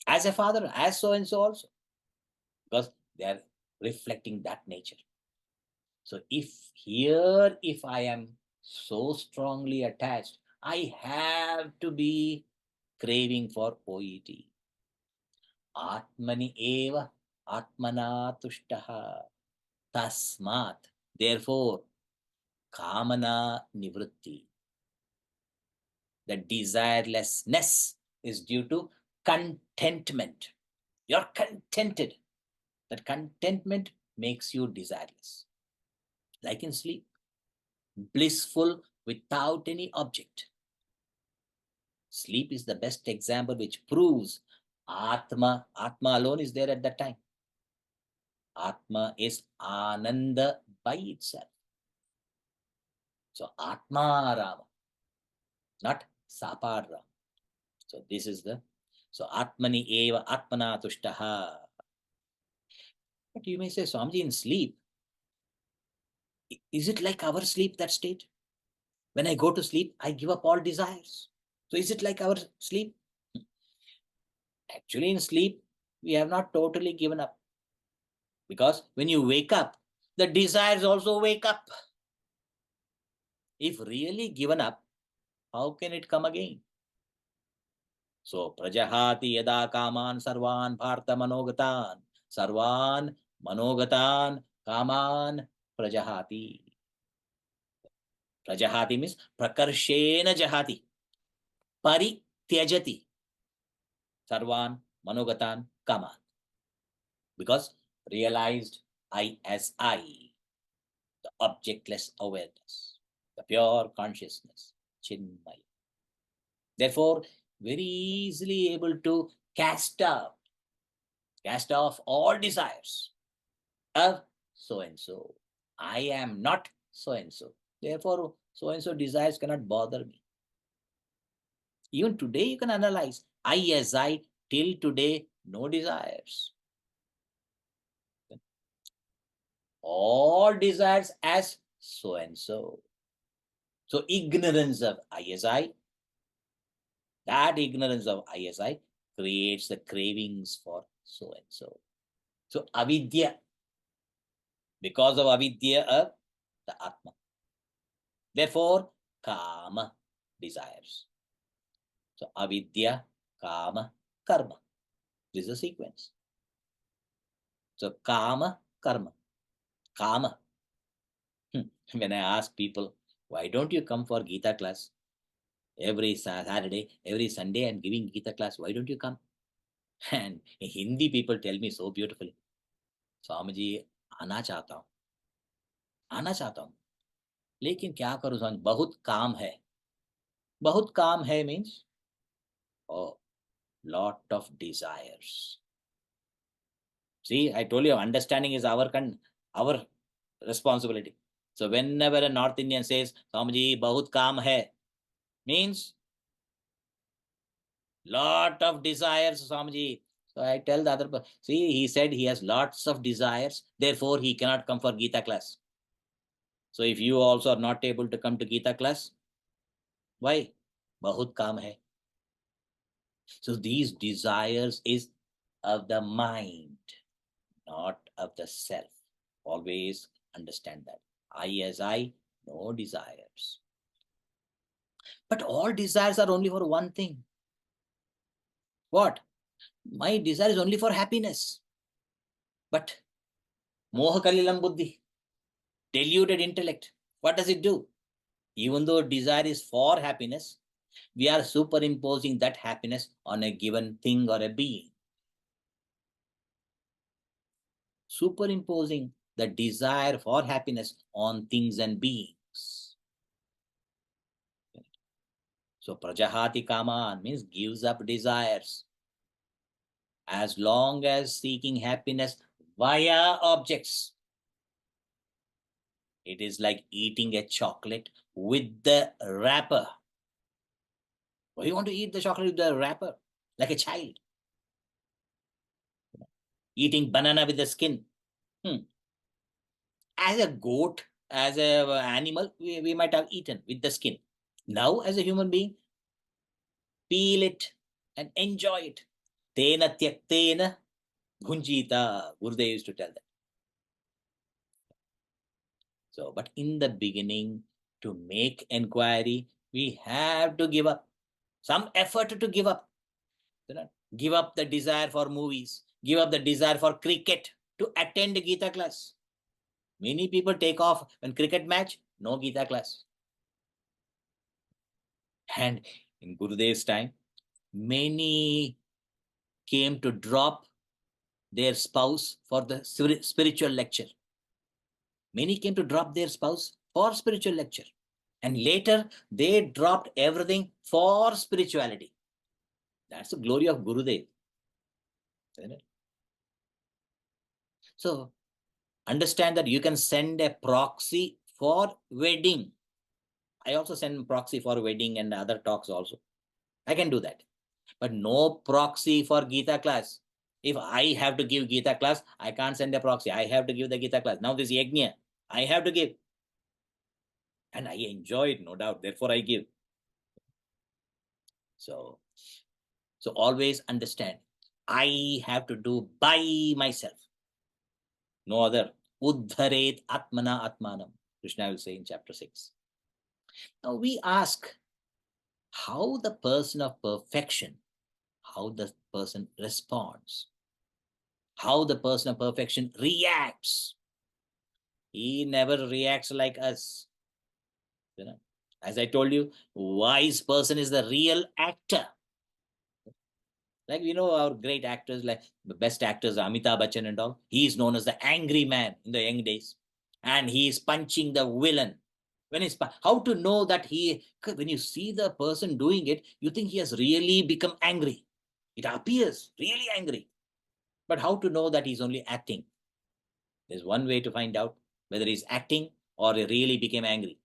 As a father, as so and so also, because they are reflecting that nature. So if I am so strongly attached, I have to be craving for OET. Atmani eva atmana tushtaha. Tasmat. Therefore, kamana nivritti. The desirelessness is due to contentment. You're contented. That contentment makes you desireless. Like in sleep, blissful without any object. Sleep is the best example which proves Atma alone is there at that time. Atma is Ananda by itself. So Atma Rama, not Saparama. So this is so Atmani eva Atmana tushtaha. But you may say, Swamiji, in sleep, is it like our sleep, that state? When I go to sleep, I give up all desires. So is it like our sleep? Actually, in sleep, we have not totally given up. Because when you wake up, the desires also wake up. If really given up, how can it come again? So, prajahati yada kaman sarvan bharta manogatan. Sarvan manogatan kaman prajahati. Prajahati means prakarshena jahati. Parityajati. Sarvan manogatan kaman. Because realized I as I, the objectless awareness, the pure consciousness, Chinmaya. Therefore, very easily able to cast off all desires of so and so. I am not so and so. Therefore, so and so desires cannot bother me. Even today, you can analyze I as I, till today, no desires. All desires as so and so. So, ignorance of I as I, that ignorance of I as I creates the cravings for so and so. So, avidya, because of avidya of the Atma. Therefore, kama, desires. So, avidya, kama, karma. This is a sequence. So, kama, karma. Kama. When I ask people, why don't you come for Gita class? Every Saturday, every Sunday, I'm giving Gita class. Why don't you come? And Hindi people tell me so beautifully, स्वामी आना चाहता हूँ, आना चाहता हूँ, लेकिन क्या करूँ स्वामी, बहुत काम है. बहुत काम है means, oh, lot of desires. See, I told you, understanding is our responsibility. So whenever a North Indian says, Swamiji, bahut kaam hai, means lot of desires, Swamiji. So I tell the other person, see, he said he has lots of desires, therefore he cannot come for Gita class. So if you also are not able to come to Gita class, why? Bahut kaam hai. So these desires is of the mind, not of the self. Always understand that. I as I, no desires. But all desires are only for one thing. What? My desire is only for happiness. But moha kalilam buddhi, deluded intellect, what does it do? Even though desire is for happiness, we are superimposing that happiness on a given thing or a being. Superimposing the desire for happiness on things and beings. So prajahati kaman means gives up desires. As long as seeking happiness via objects, it is like eating a chocolate with the wrapper. Why you want to eat the chocolate with the wrapper? Like a child. Eating banana with the skin. As a goat, as an animal, we might have eaten with the skin. Now, as a human being, peel it and enjoy it. Tena tyaktena bhunjita. Gurudev used to tell that. So, but in the beginning, to make inquiry, we have to give up some effort to give up. Give up the desire for movies, give up the desire for cricket to attend Gita class. Many people take off when cricket match, no Gita class. And in Gurudev's time, many came to drop their spouse for the spiritual lecture. Many came to drop their spouse for spiritual lecture. And later, they dropped everything for spirituality. That's the glory of Gurudev. Isn't it? So, understand that you can send a proxy for wedding. I also send proxy for wedding and other talks also. I can do that. But no proxy for Gita class. If I have to give Gita class, I can't send a proxy. I have to give the Gita class. Now this yajna, I have to give. And I enjoy it, no doubt. Therefore, I give. So always understand, I have to do by myself. No other. Uddharet atmana atmanam. Krishna will say in chapter 6. Now we ask how the person of perfection, how the person responds, how the person of perfection reacts. He never reacts like us. As I told you, wise person is the real actor. Like we know our great actors, like the best actors, Amitabh Bachchan and all. He is known as the angry man in the young days, and he is punching the villain. When he's how to know that when you see the person doing it, you think he has really become angry. It appears really angry, but how to know that he's only acting? There's one way to find out whether he's acting or he really became angry.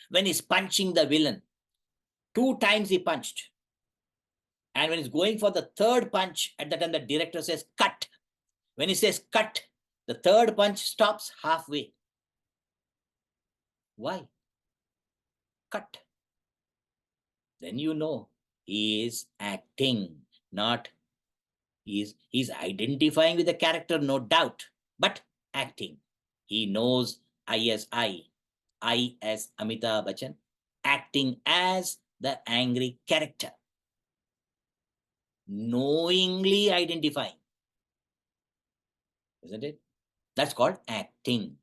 When he's punching the villain, 2 times he punched. And when he's going for the third punch, at that time the director says, cut. When he says cut, the third punch stops halfway. Why? Cut. Then you know he is acting, not he's identifying with the character, no doubt, but acting. He knows I as Amitabh Bachchan, acting as the angry character, knowingly identifying. Isn't it? That's called acting.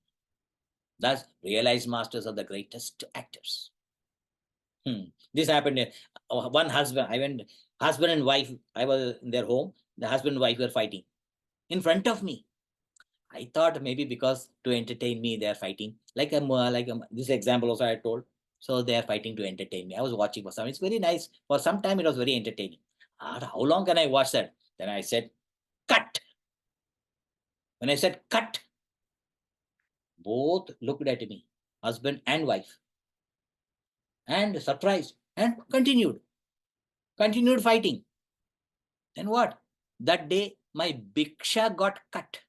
Thus, realized masters are the greatest actors. This happened. One husband, husband and wife, I was in their home. The husband and wife were fighting in front of me. I thought maybe because to entertain me, they are fighting. This example also I told. So they are fighting to entertain me. I was watching for some. It's very nice. For some time, it was very entertaining. How long can I watch that? Then I said, cut. When I said cut, both looked at me, husband and wife, and surprised, and continued fighting. Then what? That day, my bhiksha got cut.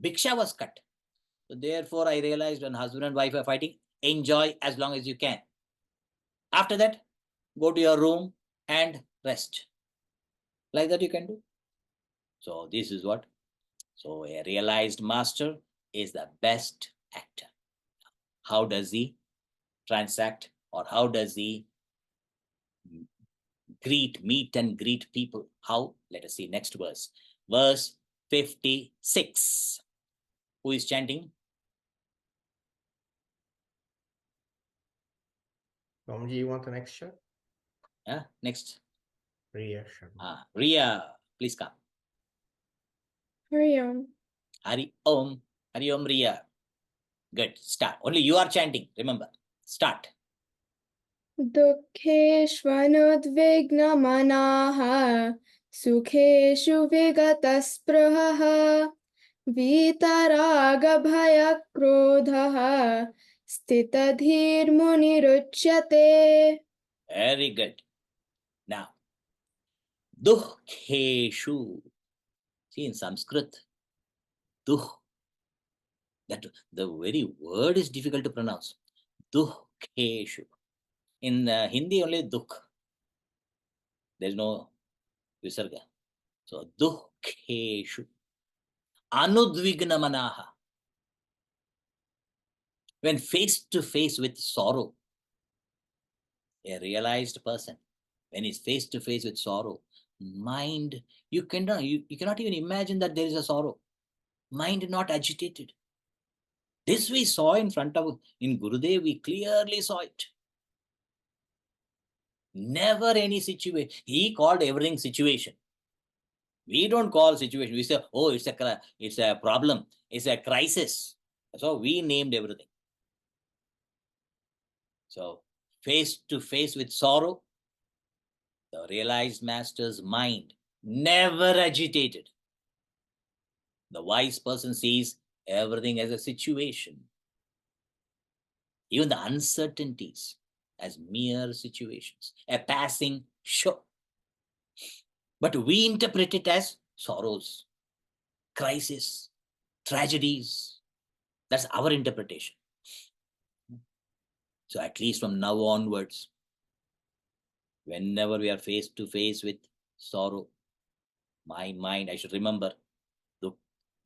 Bhiksha was cut. So therefore, I realized when husband and wife are fighting, enjoy as long as you can. After that, go to your room and rest. Like that you can do. So this is what. So a realized master is the best actor. How does he transact, or how does he meet and greet people? How? Let us see next verse. Verse 56. Who is chanting? Swamiji, you want the next shot? Next. Riya Sharma. Riya, please come. Hari Om. Hari Om. Hari Om Riya. Good. Start. Only you are chanting. Remember. Start. दुःखेष्वनुद्विग्नमनाः सुखेषु विगतस्पृहः वीतरागभयक्रोधः स्थितधीर्मुनिरुच्यते. Very good. Now, Dukheshu. See, in Sanskrit, Dukh, that the very word is difficult to pronounce. Dukheshu. In Hindi, only Dukh. There is no visarga. So, Dukheshu. Anudvigna manaha. When face to face with sorrow, a realized person, when he's face to face with sorrow, mind, you cannot even imagine that there is a sorrow. Mind not agitated. This we saw in Gurudev, we clearly saw it. Never any situation. He called everything situation. We don't call situation. We say, oh, it's a problem. It's a crisis. So we named everything. So face to face with sorrow, the realized master's mind never agitated. The wise person sees everything as a situation, even the uncertainties as mere situations, a passing show. But we interpret it as sorrows, crisis, tragedies. That's our interpretation. So at least from now onwards, whenever we are face to face with sorrow, my mind, I should remember,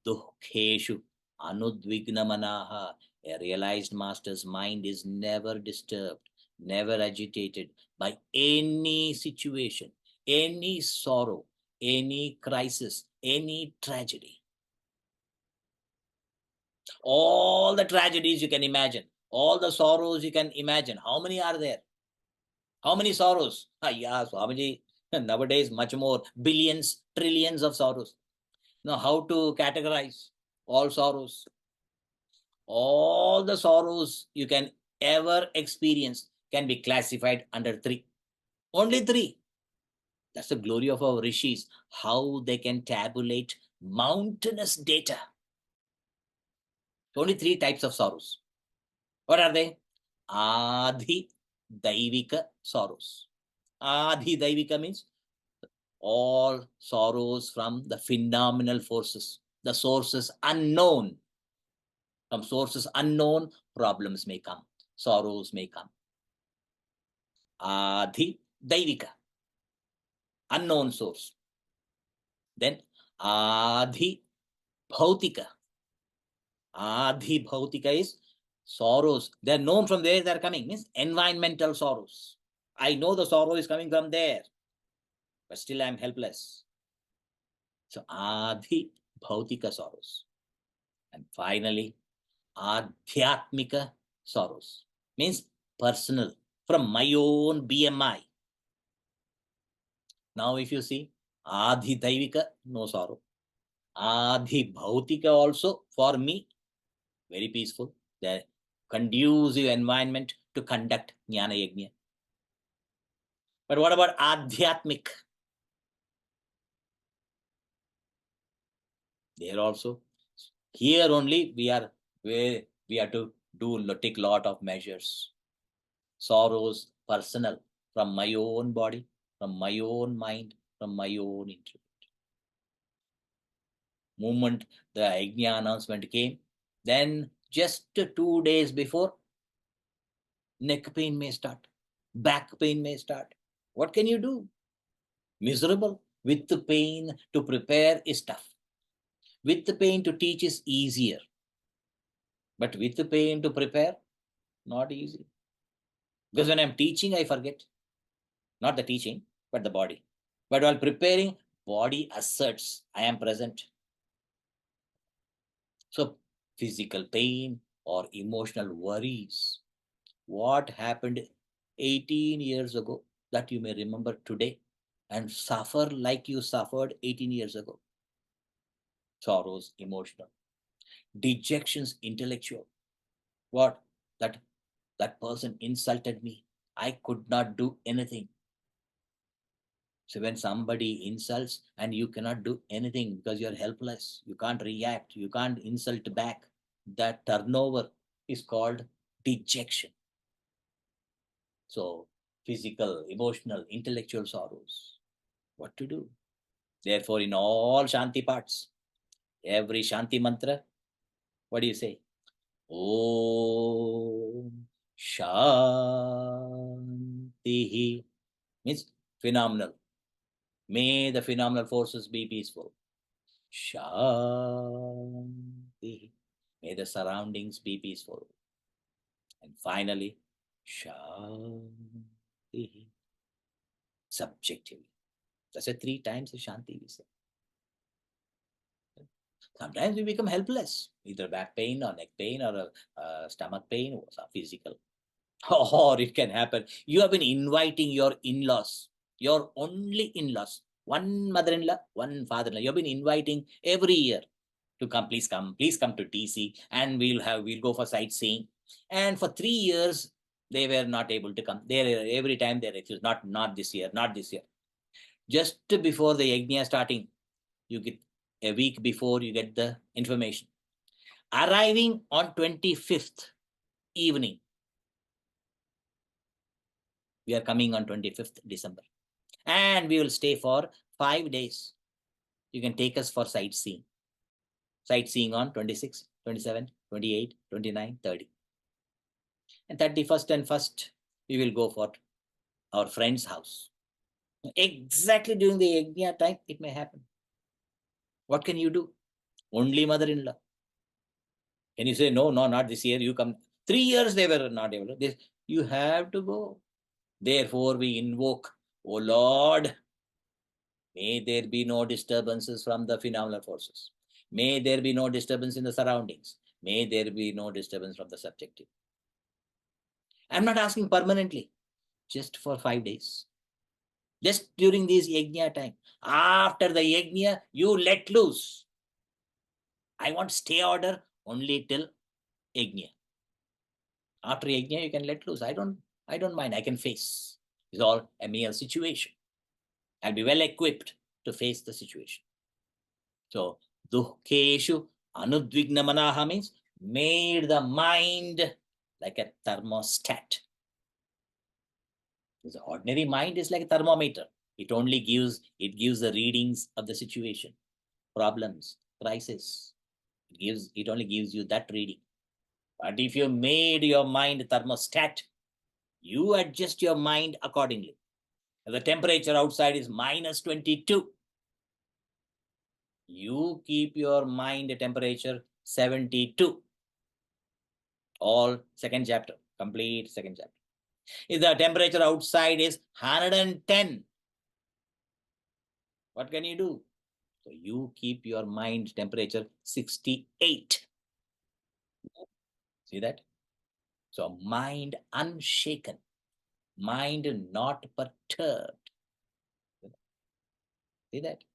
Dukheshu Anudvigna Manaha. A realized master's mind is never disturbed, never agitated by any situation, any sorrow, any crisis, any tragedy. All the tragedies you can imagine, all the sorrows you can imagine. How many are there? How many sorrows? Yeah, Swamiji, nowadays much more, billions, trillions of sorrows. Now, how to categorize all sorrows? All the sorrows you can ever experience can be classified under three. Only three. That's the glory of our rishis, how they can tabulate mountainous data. Only three types of sorrows. What are they? Adhi Daivika sorrows. Adhi Daivika means all sorrows from the phenomenal forces, the sources unknown. From sources unknown, problems may come, sorrows may come. Adhi Daivika, unknown source. Then Adhi Bhautika. Adhi Bhautika is sorrows. They're known from where they're coming, means environmental sorrows. I know the sorrow is coming from there, but still I'm helpless. So Adhi Bhautika sorrows. And finally, Adhyatmika sorrows, means personal, from my own BMI. Now if you see, Adhi Daivika, no sorrow. Adhi Bhautika also, for me, very peaceful. The conducive environment to conduct Jnana Yajna. But what about Adhyatmik? There also, here only we have to take lot of measures. Sorrows, personal, from my own body, from my own mind, from my own intellect. Moment the Yajna announcement came, Then just 2 days before, neck pain may start, back pain may start. What can you do? Miserable. With the pain to prepare is tough. With the pain to teach is easier. But with the pain to prepare, not easy. Because when I'm teaching, I forget. Not the teaching, but the body. But while preparing, body asserts, I am present. So physical pain or emotional worries. What happened 18 years ago that you may remember today and suffer like you suffered 18 years ago. Sorrows, emotional. Dejections, intellectual. What? That person insulted me. I could not do anything. So when somebody insults and you cannot do anything because you're helpless, you can't react, you can't insult back, that turnover is called dejection. So physical, emotional, intellectual sorrows. What to do? Therefore, in all Shanti parts, every Shanti mantra, what do you say? Om Shanti means phenomenal. May the phenomenal forces be peaceful. Shanti. May the surroundings be peaceful. And finally, Shanti. Subjectively. That's 3 times the Shanti we say. Sometimes we become helpless, either back pain or neck pain or stomach pain or physical. Or it can happen. You have been inviting your in-laws, your only in-laws, one mother-in-law, one father-in-law. You have been inviting every year to come, please come to DC, and we'll go for sightseeing. And for 3 years, they were not able to come. Every time they refused, not this year, not this year. Just before the yajna starting, you get a week before you get the information. Arriving on 25th evening, we are coming on 25th December. And we will stay for 5 days. You can take us for sightseeing. Sightseeing on 26, 27, 28, 29, 30. And 31st and 1st, we will go for our friend's house. Exactly during the yajna time, it may happen. What can you do? Only mother-in-law. Can you say, no, not this year, you come? 3 years they were not able to. You have to go. Therefore, we invoke, O Lord, may there be no disturbances from the phenomenal forces. May there be no disturbance in the surroundings. May there be no disturbance from the subjective. I'm not asking permanently, just for 5 days. Just during this yajna time. After the yajna, you let loose. I want stay order only till yajna. After yajna, you can let loose. I don't mind. I can face. It's all a mere situation. I'll be well equipped to face the situation. So, dukkeshu anudvigna manaha means made the mind like a thermostat. The ordinary mind is like a thermometer. It gives the readings of the situation, problems, crisis. It only gives you that reading. But if you made your mind thermostat, you adjust your mind accordingly. If the temperature outside is minus 22, you keep your mind temperature 72. All second chapter, complete second chapter. If the temperature outside is 110, what can you do? So you keep your mind temperature 68. See that? So mind unshaken, mind not perturbed. See that?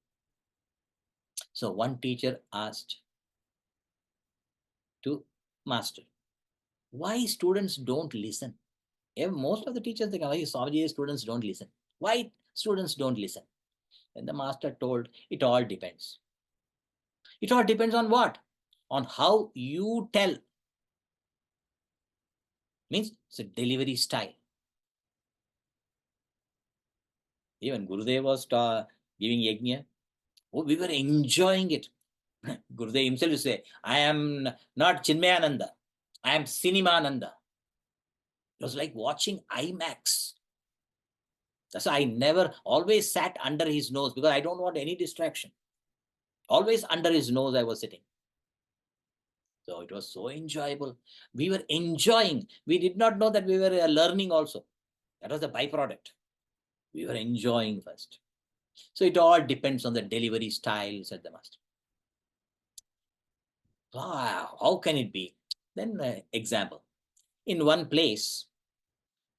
So one teacher asked to master, why students don't listen? Most of the teachers think, why Swamiji students don't listen? Why students don't listen? And the master told, it all depends. It all depends on what? On how you tell. Means it's a delivery style. Even Gurudev was giving yajna. Oh, we were enjoying it. Gurudev himself will say, I am not Chinmayananda, I am Sinimananda. It was like watching IMAX. That's why I never always sat under his nose because I don't want any distraction. Always under his nose I was sitting. So it was so enjoyable. We were enjoying. We did not know that we were learning also. That was the byproduct. We were enjoying first. So it all depends on the delivery style, said the master. Wow, how can it be? Then example. In one place,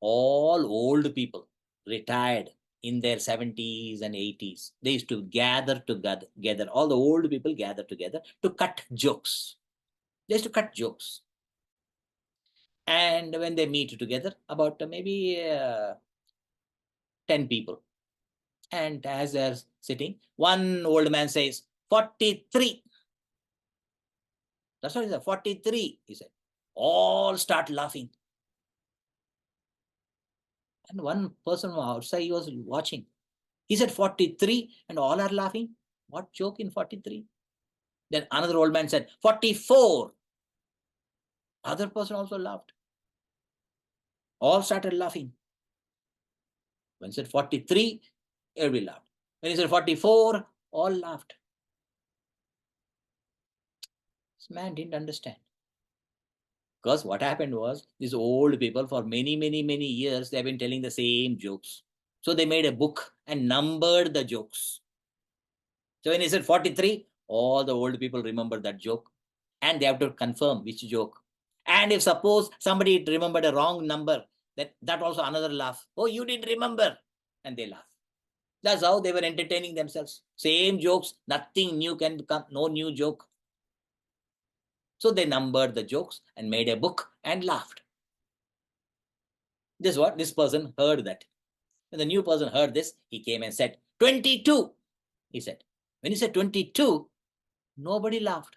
all old people, retired in their 70s and 80s, they used to gather together. All the old people gather together to cut jokes. They used to cut jokes. And when they meet together, about maybe 10 people. And as they're sitting, one old man says, 43. That's what he said, 43, he said. All start laughing. And one person outside, he was watching. He said 43 and all are laughing. What joke in 43? Then another old man said 44. Other person also laughed. All started laughing. When he said 43, everybody laughed. When he said 44, all laughed. This man didn't understand. Because what happened was, these old people for many years, they've been telling the same jokes. So they made a book and numbered the jokes. So when he said 43, all the old people remember that joke. And they have to confirm which joke. And if suppose somebody remembered a wrong number, that also another laugh. Oh, you didn't remember. And they laugh. That's how they were entertaining themselves. Same jokes, nothing new can come, no new joke. So they numbered the jokes and made a book and laughed. This is what this person heard that. When the new person heard this, he came and said, 22, he said. When he said 22, nobody laughed.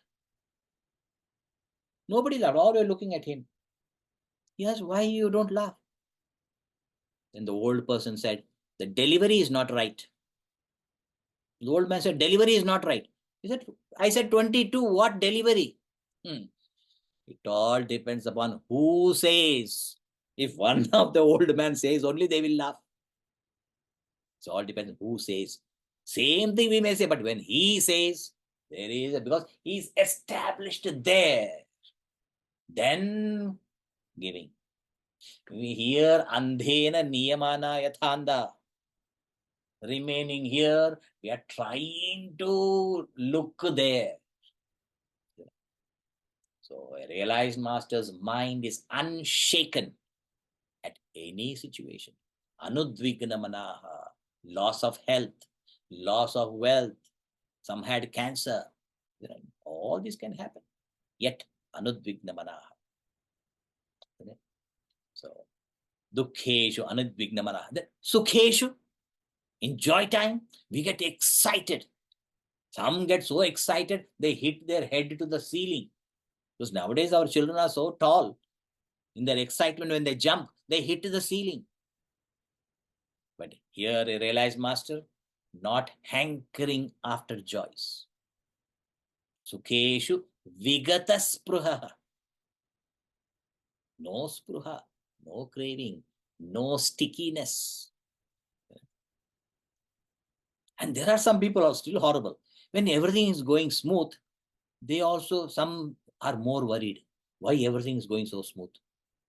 Nobody laughed. All were looking at him. He asked, why you don't laugh? Then the old person said, the delivery is not right. The old man said, delivery is not right. He said, I said 22, what delivery? It all depends upon who says. If one of the old man says, only they will laugh. So all depends on who says. Same thing we may say, but when he says, there is, because he's established there, then giving. We hear andhena niyamana yathanda. Remaining here, we are trying to look there. So a realized master's mind is unshaken at any situation. Anudvigna manaha, loss of health, loss of wealth. Some had cancer. All this can happen. Yet anudvigna manaha. So dukheshu anudvigna manaha. Sukheshu, in joy time, we get excited. Some get so excited, they hit their head to the ceiling. Because nowadays our children are so tall. In their excitement, when they jump, they hit the ceiling. But here a realized master, not hankering after joys. Sukheshu vigata spruha. No spruha, no craving, no stickiness. And there are some people who are still horrible. When everything is going smooth, they also, some are more worried. Why everything is going so smooth?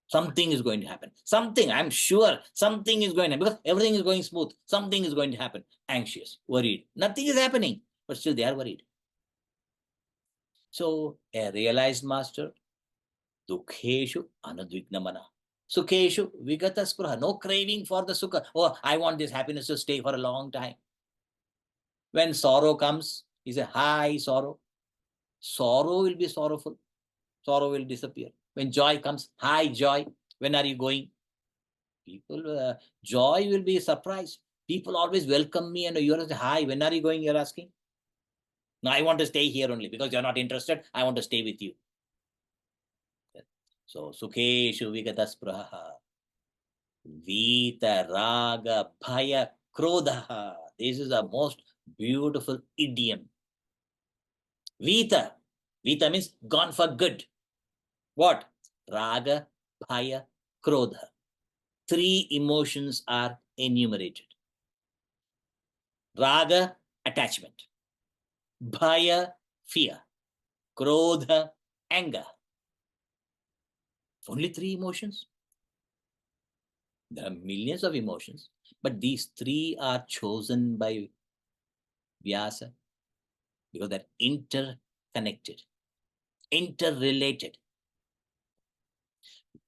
Something is going to happen. Something, I'm sure something is going to happen. Because everything is going smooth. Something is going to happen. Anxious, worried. Nothing is happening. But still they are worried. So a realized master, dukheshu anudvignamana. Sukheshu vigata spruha. No craving for the sukha. Oh, I want this happiness to stay for a long time. When sorrow comes, he says, hi, sorrow. Sorrow will be sorrowful. Sorrow will disappear. When joy comes, hi, joy. When are you going? People, joy will be surprised. People always welcome me and you're saying, hi, when are you going? You're asking. No, I want to stay here only because you're not interested. I want to stay with you. So, Sukheshu Vigata Spraha, Vita Raga Bhaya Krodha. This is the most beautiful idiom. Vita. Vita means gone for good. What? Raga, Bhaya, Krodha. 3 emotions are enumerated. Raga, attachment. Bhaya, fear. Krodha, anger. Only 3 emotions. There are millions of emotions, but these 3 are chosen by Vyasa because they're interconnected, interrelated.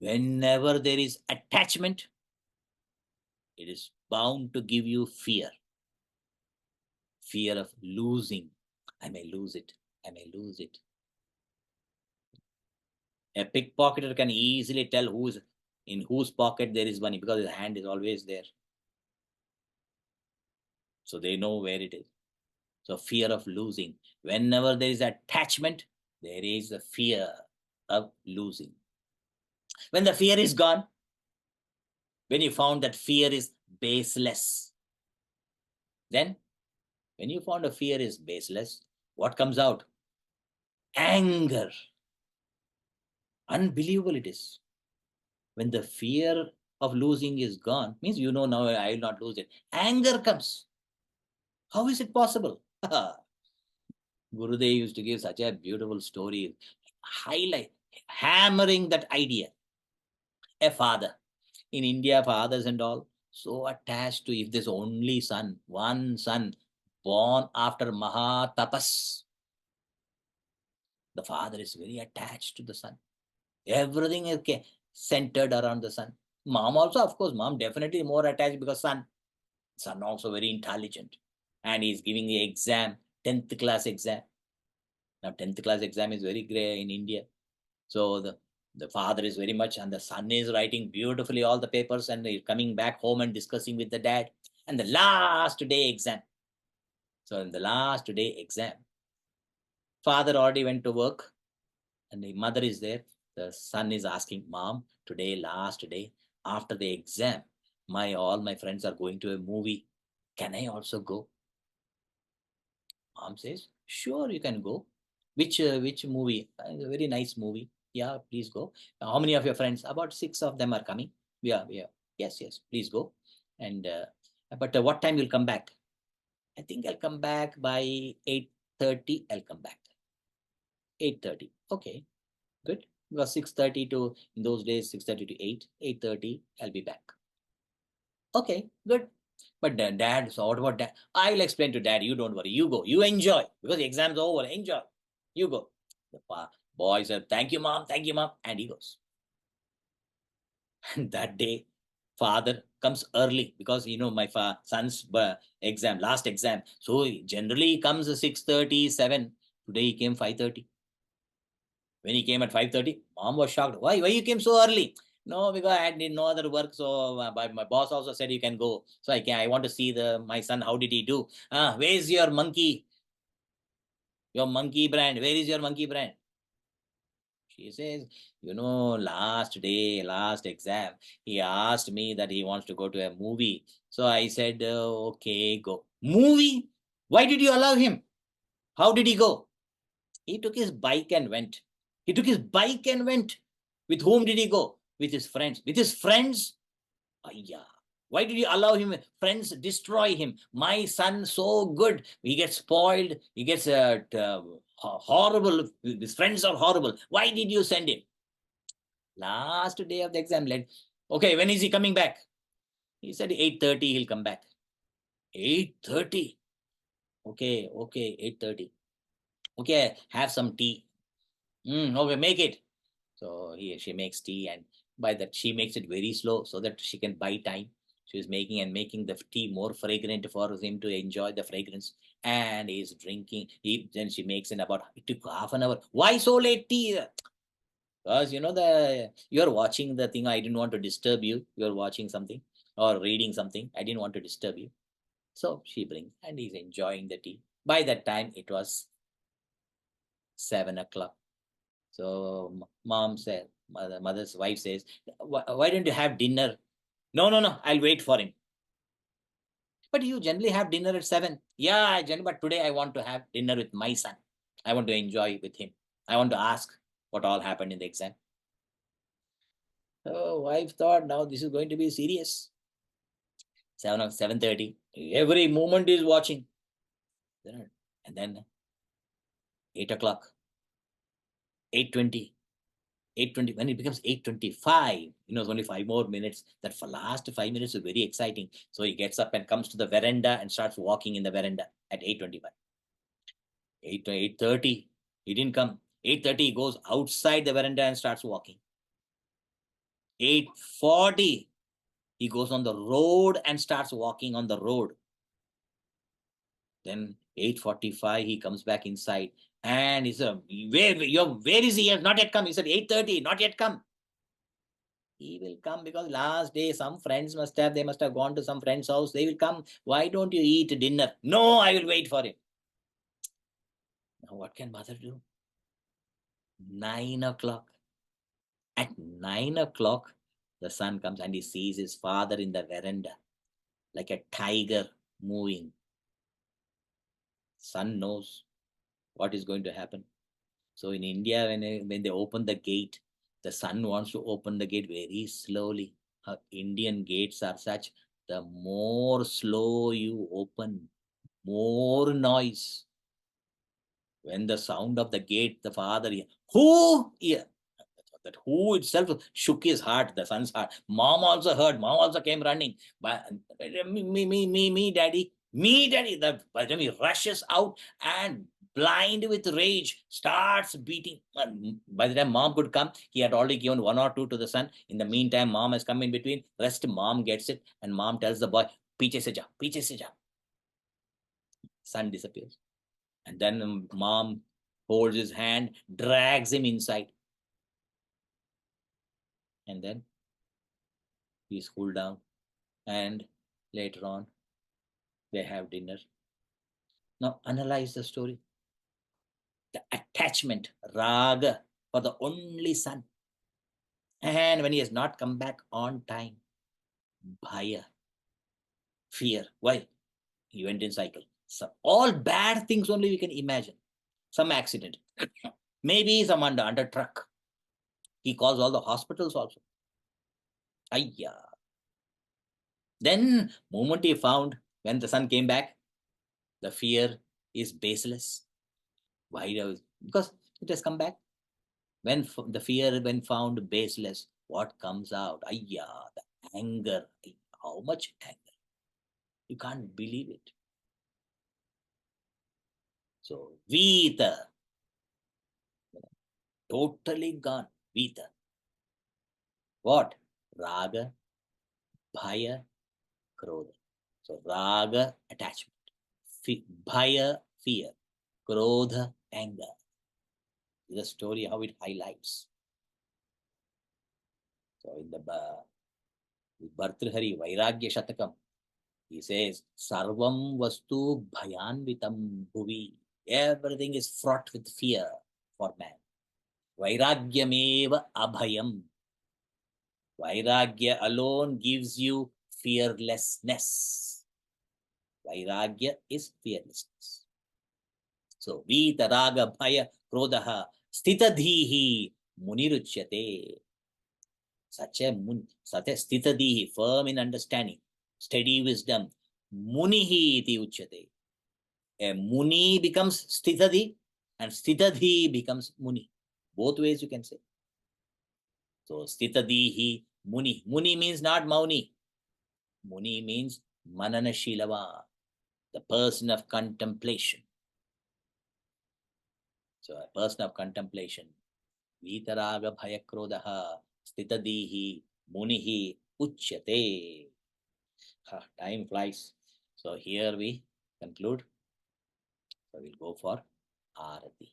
Whenever there is attachment, it is bound to give you fear. Fear of losing. I may lose it. I may lose it. A pickpocketer can easily tell in whose pocket there is money because his hand is always there. So they know where it is. So fear of losing. Whenever there is attachment, there is a fear of losing. When the fear is gone, when you found that fear is baseless, then when you found a fear is baseless, what comes out? Anger. Unbelievable it is. When the fear of losing is gone, means you know now I will not lose it. Anger comes. How is it possible? Gurudev used to give such a beautiful story, hammering that idea. A father. In India, fathers and all, so attached to if there's only son, one son, born after Maha Tapas. The father is very attached to the son. Everything is centered around the son. Mom also, of course, mom definitely more attached because son also very intelligent. And he's giving the exam, 10th class exam. Now 10th class exam is very great in India. So the father is very much, and the son is writing beautifully all the papers and he's coming back home and discussing with the dad. And the last day exam. So in the last day exam, father already went to work and the mother is there. The son is asking, Mom, today last day, after the exam, all my friends are going to a movie. Can I also go? Mom says, sure, you can go. Which movie? A very nice movie. Yeah, please go. How many of your friends? About 6 of them are coming. Yeah. Yes, please go. And but what time you'll come back? I think I'll come back by 8:30. I'll come back. 8:30. Okay, good. Because 6:30 to, in those days, 6:30 to 8:30, I'll be back. Okay, good. But dad, so what about dad? I will explain to dad. You don't worry. You go. You enjoy. Because the exam's over. Enjoy. You go. The boy said, thank you, mom. Thank you, mom. And he goes. And that day, father comes early because, my son's last exam. So generally he comes 6:30, 7. Today he came 5:30. When he came at 5:30, mom was shocked. Why you came so early? No, because I had no other work. So my boss also said you can go. So I want to see my son. How did he do? Where's your monkey? Your monkey brand. Where is your monkey brand? She says, last day, last exam, he asked me that he wants to go to a movie. So I said, okay, go. Movie? Why did you allow him? How did he go? He took his bike and went. He took his bike and went. With whom did he go? With his friends. With his friends? Yeah. Why did you allow him? Friends destroy him. My son so good. He gets spoiled. He gets horrible. His friends are horrible. Why did you send him? Last day of the exam. Okay, when is he coming back? He said 8:30 he'll come back. 8:30. Okay, 8:30. Okay, have some tea. Okay, make it. So she makes tea, and by that she makes it very slow so that she can buy time. She's making the tea more fragrant for him to enjoy the fragrance. And he's drinking. Then she makes it it took half an hour. Why so late tea? Because you're watching the thing. I didn't want to disturb you. You're watching something or reading something. I didn't want to disturb you. So she brings and he's enjoying the tea. By that time it was 7 o'clock. So mom said, mother's wife says, why don't you have dinner? No, I'll wait for him. But you generally have dinner at 7. Yeah, but today I want to have dinner with my son. I want to enjoy with him. I want to ask what all happened in the exam. So wife thought, now this is going to be serious. 7:30. Every moment is watching. And then 8 o'clock, 8:20. 8:20, when it becomes 8:25, only 5 more minutes. That for last 5 minutes is very exciting. So he gets up and comes to the veranda and starts walking in the veranda at 8:25. 8:30, he didn't come. 8:30, he goes outside the veranda and starts walking. 8:40, he goes on the road and starts walking on the road. Then 8:45, he comes back inside and he said, where is he? He has not yet come. He said, 8:30, not yet come. He will come because last day some friends they must have gone to some friend's house. They will come. Why don't you eat dinner? No, I will wait for him. Now what can mother do? 9 o'clock. At 9 o'clock, the son comes and he sees his father in the veranda like a tiger moving. Son knows what is going to happen. So in India, when they open the gate, the son wants to open the gate very slowly. Indian gates are such, the more slow you open, more noise. When the sound of the gate, the father, who? Yeah. That who itself shook his heart, the son's heart. Mom also heard. Mom also came running. But me, daddy. Me, daddy. By the time he rushes out and blind with rage, starts beating. By the time mom could come, he had already given 1 or 2 to the son. In the meantime, mom has come in between. Rest mom gets it. And mom tells the boy, Piche se ja, piche se ja. Son disappears. And then mom holds his hand, drags him inside. And then he's cooled down. And later on, they have dinner. Now analyze the story. The attachment, raga, for the only son. And when he has not come back on time, bhaya, fear. Why? He went in cycle. So all bad things only we can imagine. Some accident. Maybe some under truck. He calls all the hospitals also. Ayya. Then, moment he found, when the son came back, the fear is baseless. Why? Because it has come back. When the fear, when found baseless, what comes out? Ayya, the anger. How much anger? You can't believe it. So, Vita, totally gone. Vita. What? Raga, Bhaya, Krodha. So, Raga, attachment. Bhaya, fear. Krodha, anger. The story, how it highlights. So, in the Bhartrihari Vairagya Shatakam, he says, Sarvam Vastu Bhayanvitam Bhuvi. Everything is fraught with fear for man. Vairagyameva Abhayam. Vairagya alone gives you fearlessness. Vairagya is fearlessness. So, Vita Raga Bhaya Krodaha Stitadhihi Muniruchyate. Such a Stitadhihi, firm in understanding, steady wisdom. Munihi iti uchyate. A Muni becomes Stitadhi and Stitadhi becomes Muni. Both ways you can say. So Stitadhihi Muni. Muni means not Mauni. Muni means Manana Shilava, the person of contemplation. So a person of contemplation. Vitaraga Bhayakrodaha Stitadhihi Munihi Uchyate. Time flies. So here we conclude. So we'll go for Arati.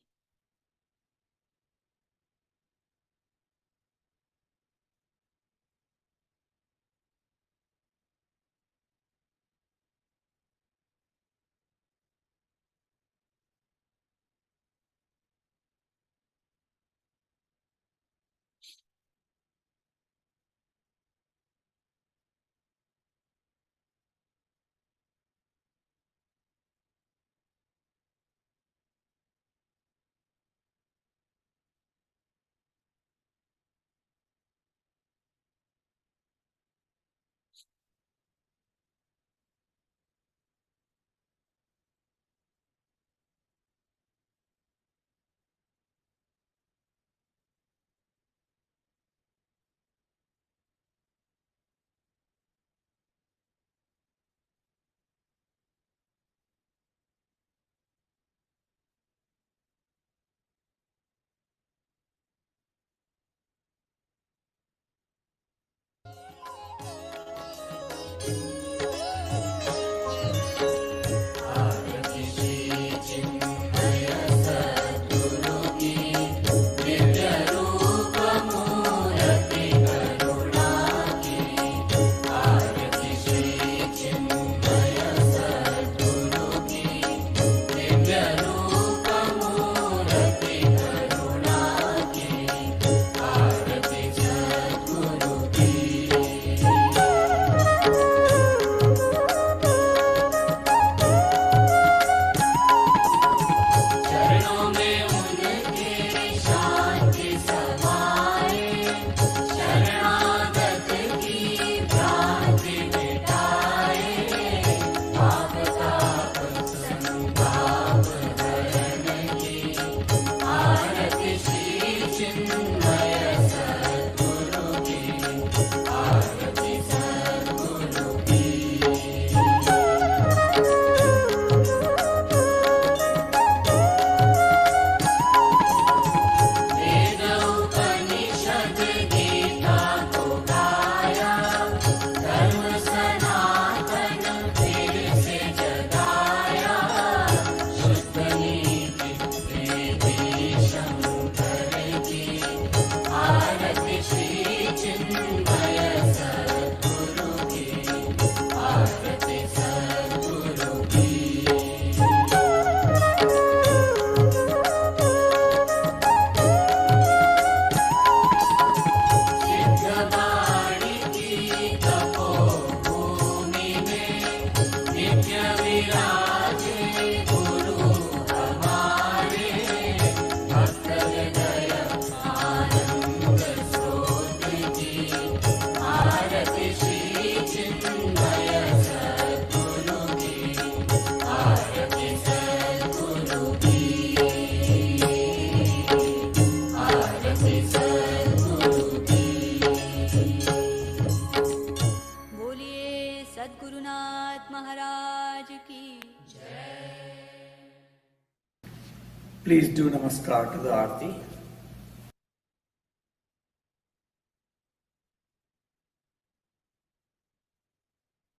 Please do namaskar to the Aarti.